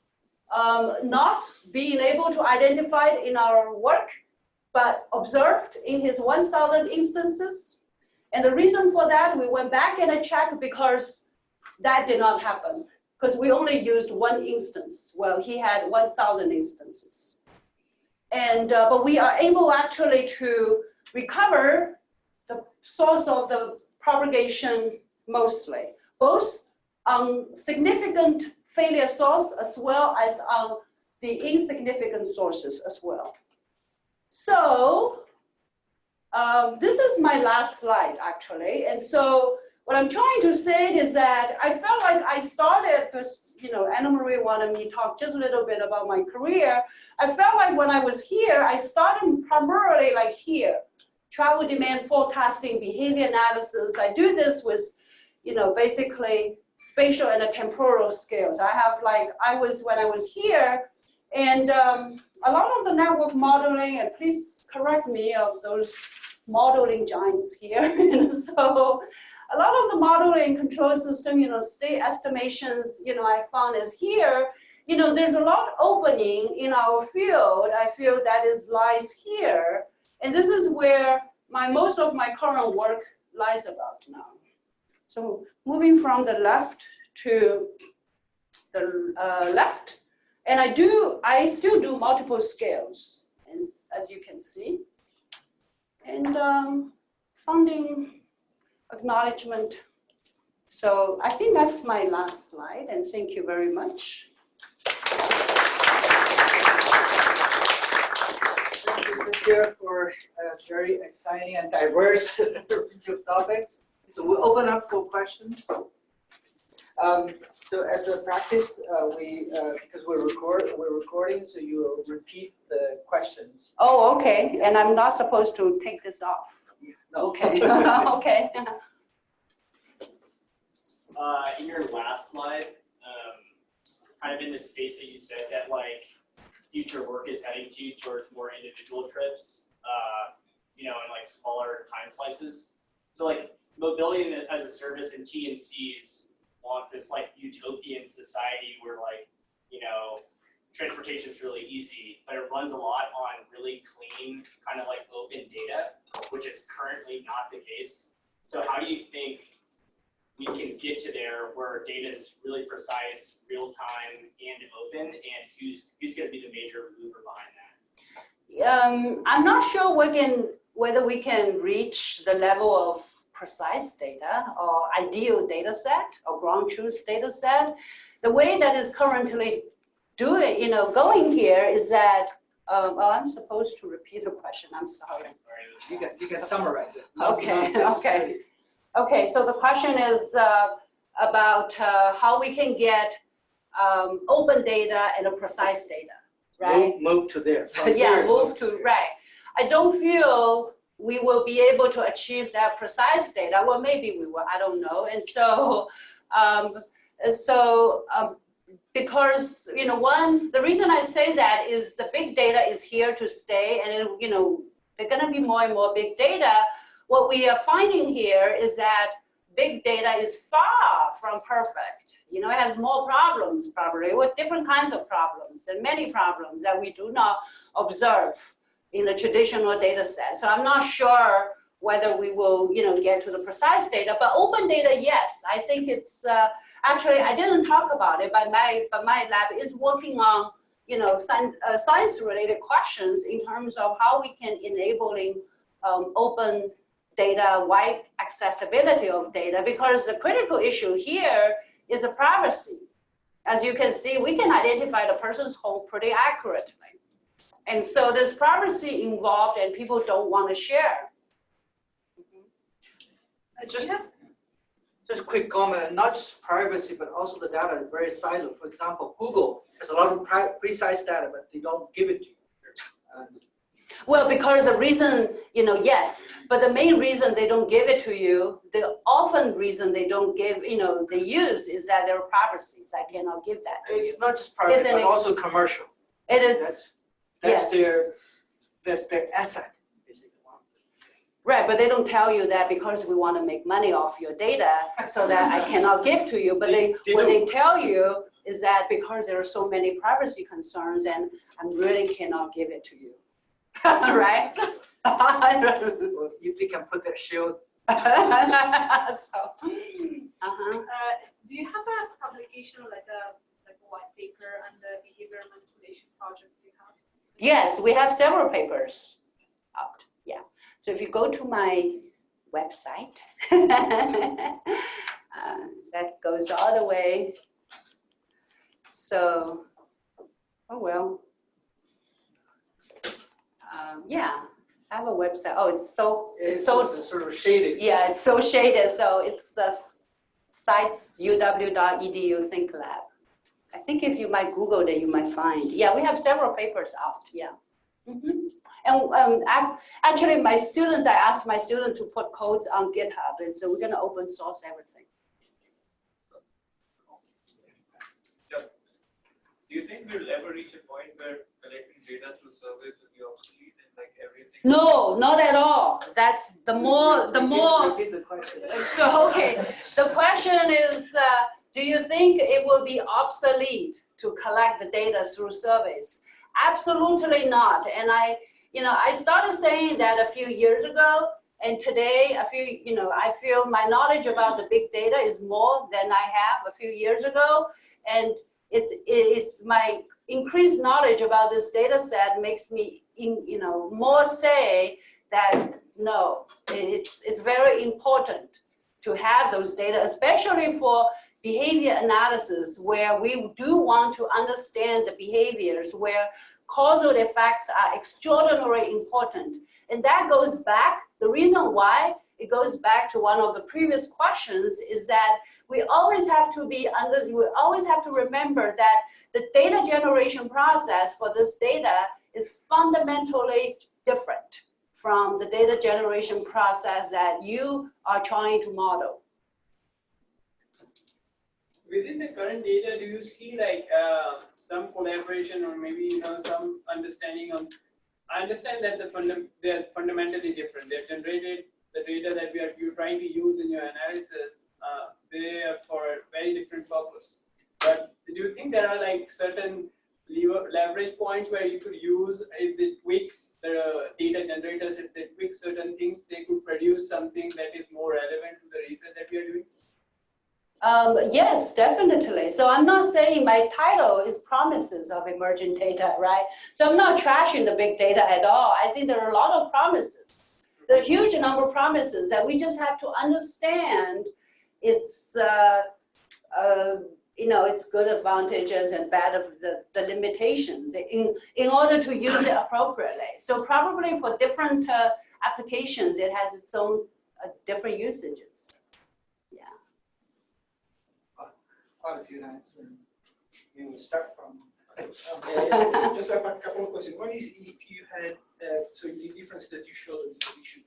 not being able to identify it in our work, but observed in his 1,000 instances. And the reason for that, we went back and checked because that did not happen, because we only used one instance. Well, he had 1,000 instances. And, but we are able actually to recover the source of the propagation mostly, both on significant failure source as well as on the insignificant sources as well. So this is my last slide actually. And so what I'm trying to say is that I felt like I started this, Anna Marie wanted me to talk just a little bit about my career. I felt like when I was here, I started primarily like here, travel demand forecasting, behavior analysis. I do this with, basically spatial and temporal scales. I have when I was here, and a lot of the network modeling, and please correct me of those modeling giants here. So a lot of the modeling control system, state estimations, I found is here. There's a lot opening in our field. I feel that lies here. And this is where most of my current work lies about now. So moving from the left to the left, and I still do multiple scales, and as you can see. And funding acknowledgement. So I think that's my last slide, and thank you very much. Thank you, Cynthia, for a very exciting and diverse range of topics. So we'll open up for questions. So as a practice, because we're recording, so you will repeat the questions. Oh, okay. And I'm not supposed to take this off. No. Okay. Okay. In your last slide, kind of in the space that you said that future work is heading towards more individual trips, and smaller time slices. So mobility as a service and TNCs want this utopian society where transportation is really easy, but it runs a lot on really clean kind of open data, which is currently not the case. So how do you think we can get to there where data is really precise, real time, and open, and who's going to be the major mover behind that? I'm not sure whether we can reach the level of precise data or ideal data set or ground truth data set. The way that is currently going here is that, I'm supposed to repeat the question, I'm sorry. You can summarize it. Okay, so the question is about how we can get open data and a precise data, right? Move to there. Yeah, move to, right. I don't feel we will be able to achieve that precise data. Well, maybe we will, I don't know. And so, because, the reason I say that is the big data is here to stay, and they're gonna be more and more big data. What we are finding here is that big data is far from perfect. It has more problems probably, with different kinds of problems and many problems that we do not observe in the traditional data set. So I'm not sure whether we will, get to the precise data, but open data, yes. I think it's, actually, I didn't talk about it, but my lab is working on, science-related questions in terms of how we can enabling open data, wide accessibility of data, because the critical issue here is a privacy. As you can see, we can identify the person's home pretty accurately. And so there's privacy involved and people don't want to share. Just a quick comment, not just privacy, but also the data is very siloed. For example, Google has a lot of precise data, but they don't give it to you. Well, because the reason, yes, but the main reason they don't give it to you, the often reason they don't give, they use is that there are privacies. I cannot give that to you. It's not just private, It's but also commercial. It is, That's yes. their asset. Right, but they don't tell you that because we want to make money off your data so that I cannot give to you. But what they tell you is that because there are so many privacy concerns and I really cannot give it to you. Right? Well, they can put that shield. So, Do you have a publication or like a white paper on the behavior manipulation project you have? yes, we have several papers out. Yeah. So if you go to my website, that goes all the way. So, oh well. Yeah, I have a website. Oh, it's so Sort of shaded. yeah, it's so shaded. So it's sites uw.edu think lab. I think if you might Google it, you might find. Yeah, we have several papers out. Yeah. Mm-hmm. And actually, I asked my students to put codes on GitHub, and so we're going to open source everything. Do you think we'll ever reach a point where collecting data through surveys will be obsolete and like everything? No, not at all. That's the more. Repeat the question. So okay, the question is, do you think it will be obsolete to collect the data through surveys? Absolutely not. And I started saying that a few years ago, and today I feel my knowledge about the big data is more than I have a few years ago, and it's my increased knowledge about this data set makes me more say that no, it's very important to have those data, especially for behavior analysis, where we do want to understand the behaviors, where causal effects are extraordinarily important. And that goes back, the reason why it goes back to one of the previous questions is that we always have to remember that the data generation process for this data is fundamentally different from the data generation process that you are trying to model. Within the current data, do you see like some collaboration or maybe some understanding on? I understand that they're fundamentally different. They've generated the data that you're trying to use in your analysis. They are for a very different purpose. But do you think there are like certain leverage points where you could use if they tweak the data generators, if they tweak certain things, they could produce something that is more relevant to the research that we are doing? Yes, definitely. So I'm not saying my title is promises of emerging data, right? So I'm not trashing the big data at all. I think there are a lot of promises. There are a huge number of promises that we just have to understand its, its good advantages and bad of the limitations in order to use it appropriately. So probably for different applications, it has its own different usages. Quite a few nights. We will start from. Just a couple of questions. One is if you had, so the difference that you showed in the prediction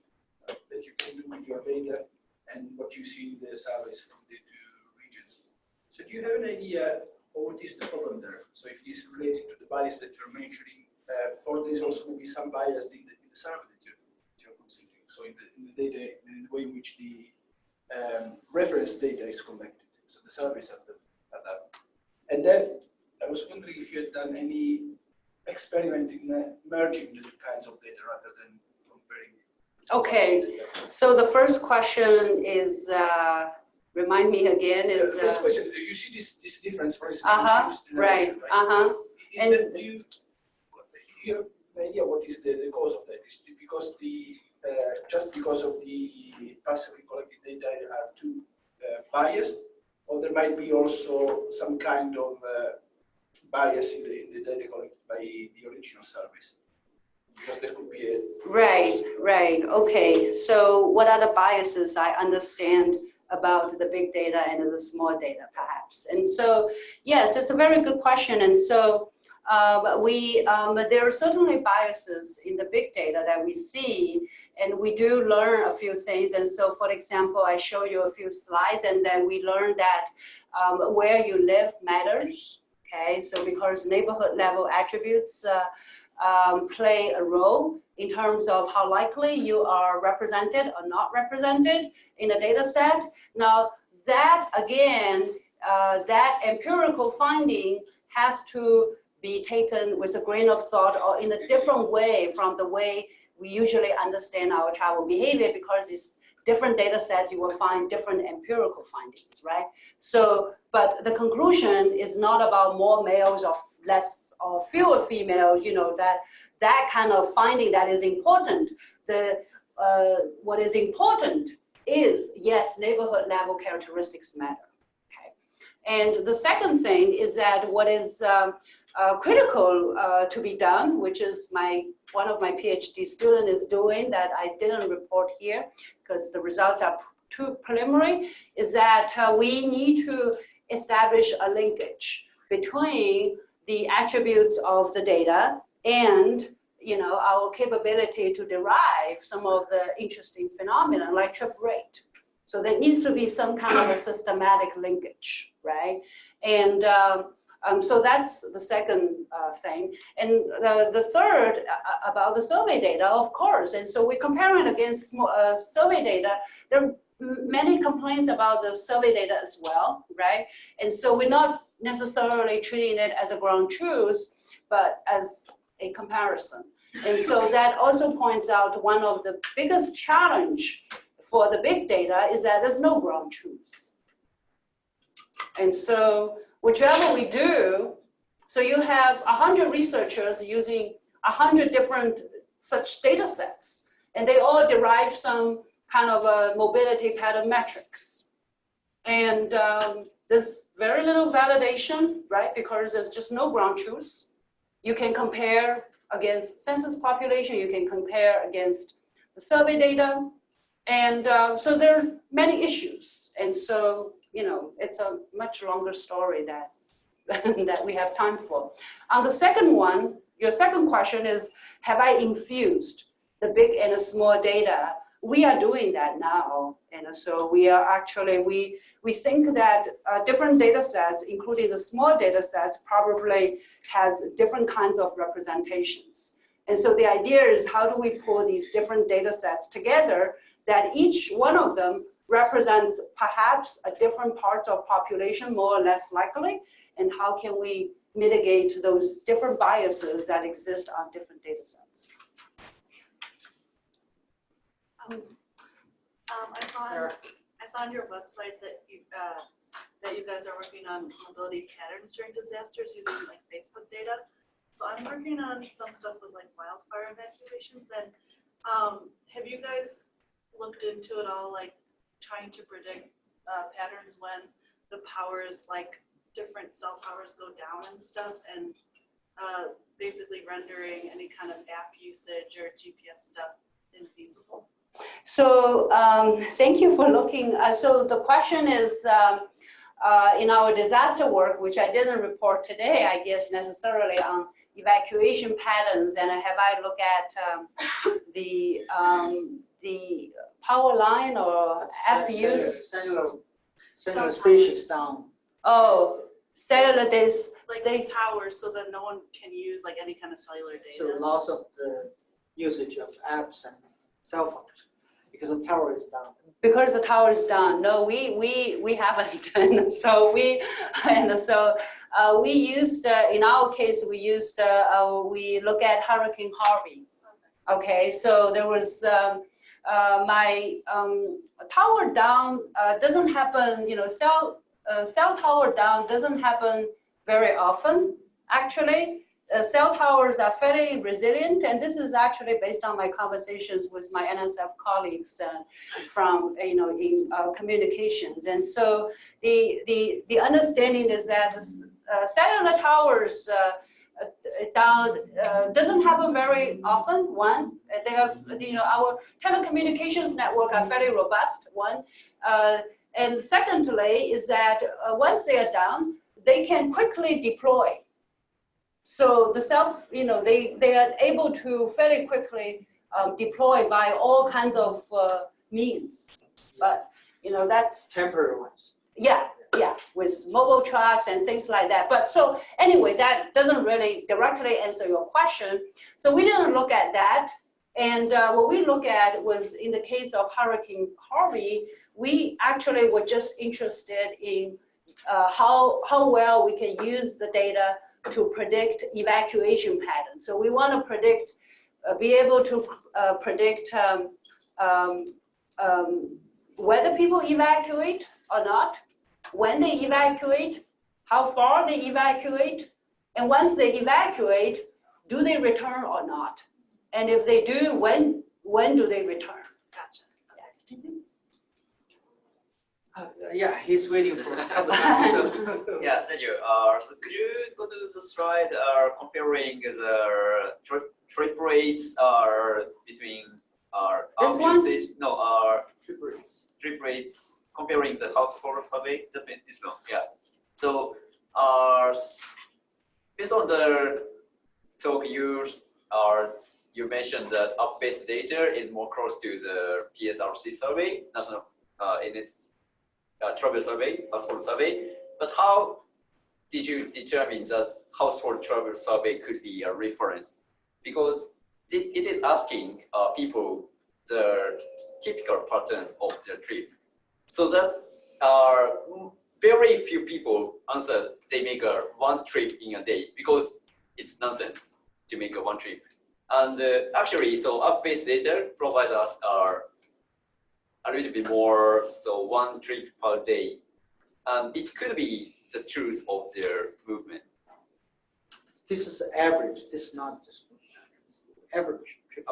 that you can do with your data and what you see in the surveys from the two regions. So do you have an idea of what is the problem there? So if it is related to the bias that you're mentioning, or there's also maybe some bias in the survey that you're considering. So in the data, in the way in which the reference data is collected. So the surveys are that. And then I was wondering if you had done any experiment in merging the two kinds of data rather than comparing. Okay, so the first question is, remind me again, is. The first question, you see this difference, for instance, right, Is that, do you have an idea what is the cause of that? Is it because just because of the passively collected biased, or there might be also some kind of bias in the data collected by the original service. Because there could be a Right. Okay. So what are the biases I understand about the big data and the small data, perhaps? And so, yes, it's a very good question. And so, there are certainly biases in the big data that we see, and we do learn a few things. And so, for example, I show you a few slides, and then we learn that where you live matters. Okay, so because neighborhood level attributes play a role in terms of how likely you are represented or not represented in a data set. Now, that again, that empirical finding has to be taken with a grain of thought or in a different way from the way we usually understand our travel behavior, because it's different data sets, you will find different empirical findings, right? So, but the conclusion is not about more males or less or fewer females, you know, that kind of finding that is important. What is important is, yes, neighborhood level characteristics matter, okay? And the second thing is that what is critical to be done, which is one of my PhD students is doing that I didn't report here because the results are too preliminary, is that we need to establish a linkage between the attributes of the data and, you know, our capability to derive some of the interesting phenomena like trip rate. So there needs to be some kind of a systematic linkage, right? And so that's the second thing. And the third about the survey data, of course. And so we compare it against survey data. There are many complaints about the survey data as well, right? And so we're not necessarily treating it as a ground truth, but as a comparison. And so that also points out one of the biggest challenge for the big data is that there's no ground truth. And so whichever we do, so you have 100 researchers using 100 different such data sets, and they all derive some kind of a mobility pattern metrics. And there's very little validation, right? Because there's just no ground truth. You can compare against census population, you can compare against the survey data. And so there are many issues. And so, you know, it's a much longer story that, that we have time for. On the second one, your second question is, have I infused the big and the small data? We are doing that now. And so we are actually, we think that different data sets, including the small data sets, probably has different kinds of representations. And so the idea is, how do we pull these different data sets together that each one of them represents perhaps a different part of population, more or less likely, and how can we mitigate those different biases that exist on different data sets? I saw on your website that you guys are working on mobility patterns during disasters using like Facebook data. So I'm working on some stuff with like wildfire evacuations, and have you guys looked into it all, like trying to predict patterns when the powers, like different cell towers go down and stuff, and basically rendering any kind of app usage or GPS stuff infeasible? So thank you for looking. So the question is, in our disaster work, which I didn't report today, I guess necessarily on evacuation patterns, and have I looked at the power line or app use? Cellular stations down. Oh, cellular like towers, so that no one can use like any kind of cellular data. So loss of the usage of apps and cell phones because the tower is down. Because the tower is down. No, we haven't. And so we used in our case we look at Hurricane Harvey. Okay, so there was my tower down doesn't happen. You know, cell tower down doesn't happen very often actually. cell towers are fairly resilient, and this is actually based on my conversations with my NSF colleagues from in communications. And so the understanding is that cellular towers doesn't happen very often. One, they have our telecommunications network are fairly robust. One, and secondly is that once they are down, they can quickly deploy. So the they are able to fairly quickly deploy by all kinds of means. But that's Temporary ones. yeah, with mobile trucks and things like that. But so anyway, that doesn't really directly answer your question. So we didn't look at that. And what we look at was in the case of Hurricane Harvey, we actually were just interested in how well we can use the data to predict evacuation patterns. So we want to predict, be able to predict whether people evacuate or not, when they evacuate, how far they evacuate, and once they evacuate, do they return or not? And if they do, when do they return? Gotcha. Yeah, he's waiting for a couple times. So. Yeah, thank you. So could you go to the slide comparing the trip rates between This one? usage? No, trip rates comparing the household survey. This one, yeah. So based on the talk you mentioned that app-based data is more close to the PSRC survey, national in its travel survey, household survey. But how did you determine that household travel survey could be a reference? Because it is asking people the typical pattern of their trip. So that very few people answered they make one trip in a day because it's nonsense to make one trip. And actually, so app-based data provides us a little bit more, so one trip per day. And it could be the truth of their movement. This is average. This is not just average trip.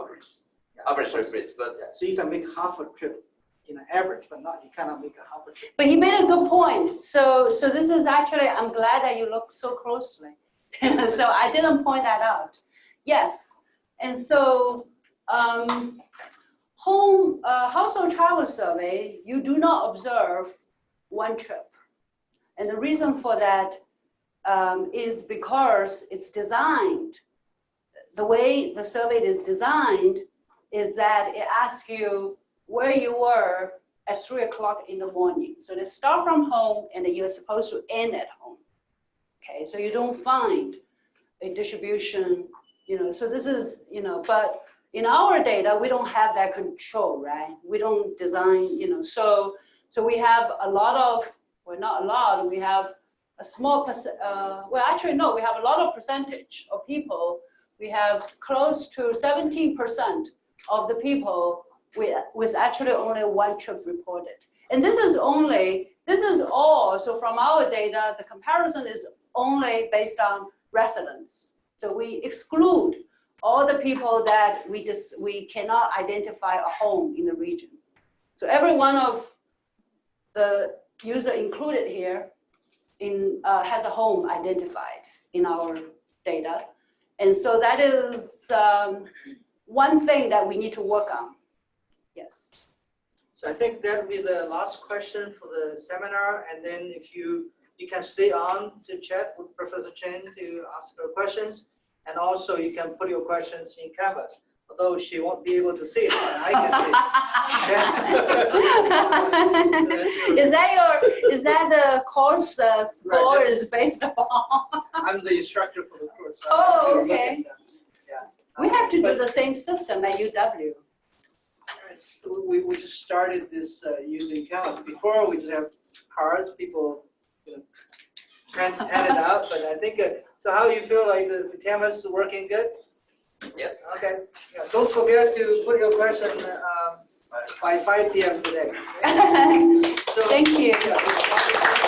Average trip rates, but Yeah, so you can make half a trip in an average, but you cannot make a half a trip. But he made a good point. So this is actually, I'm glad that you look so closely. So I didn't point that out. Yes, and so household travel survey, you do not observe one trip. And the reason for that is because it's designed, the way the survey is designed is that it asks you where you were at 3 o'clock in the morning. So they start from home and you're supposed to end at home. Okay, so you don't find a distribution, so this is, but in our data, we don't have that control, right? We don't design, so we have a lot of, well, not a lot, we have a small percent, well, actually, no, we have a lot of percentage of people. We have close to 17% of the people with actually only one trip reported. And this is all, so from our data, the comparison is only based on residents. So we exclude all the people that we cannot identify a home in the region. So every one of the user included here has a home identified in our data. And so that is one thing that we need to work on. Yes. So I think that will be the last question for the seminar. And then if you can stay on to chat with Professor Chen to ask her questions. And also you can put your questions in Canvas. Although she won't be able to see it, but I can see it. Is that the course score Right, is based upon? I'm the instructor for the course. So I Oh, have to look okay. at them. Yeah. We have to do the same system at UW. We just started this using Canvas. Before we just have cards, people hand it out. But I think, so how you feel like the Canvas is working good? yes. Okay. Yeah, don't forget to put your question by 5 p.m. today. Okay? So, Thank you. yeah.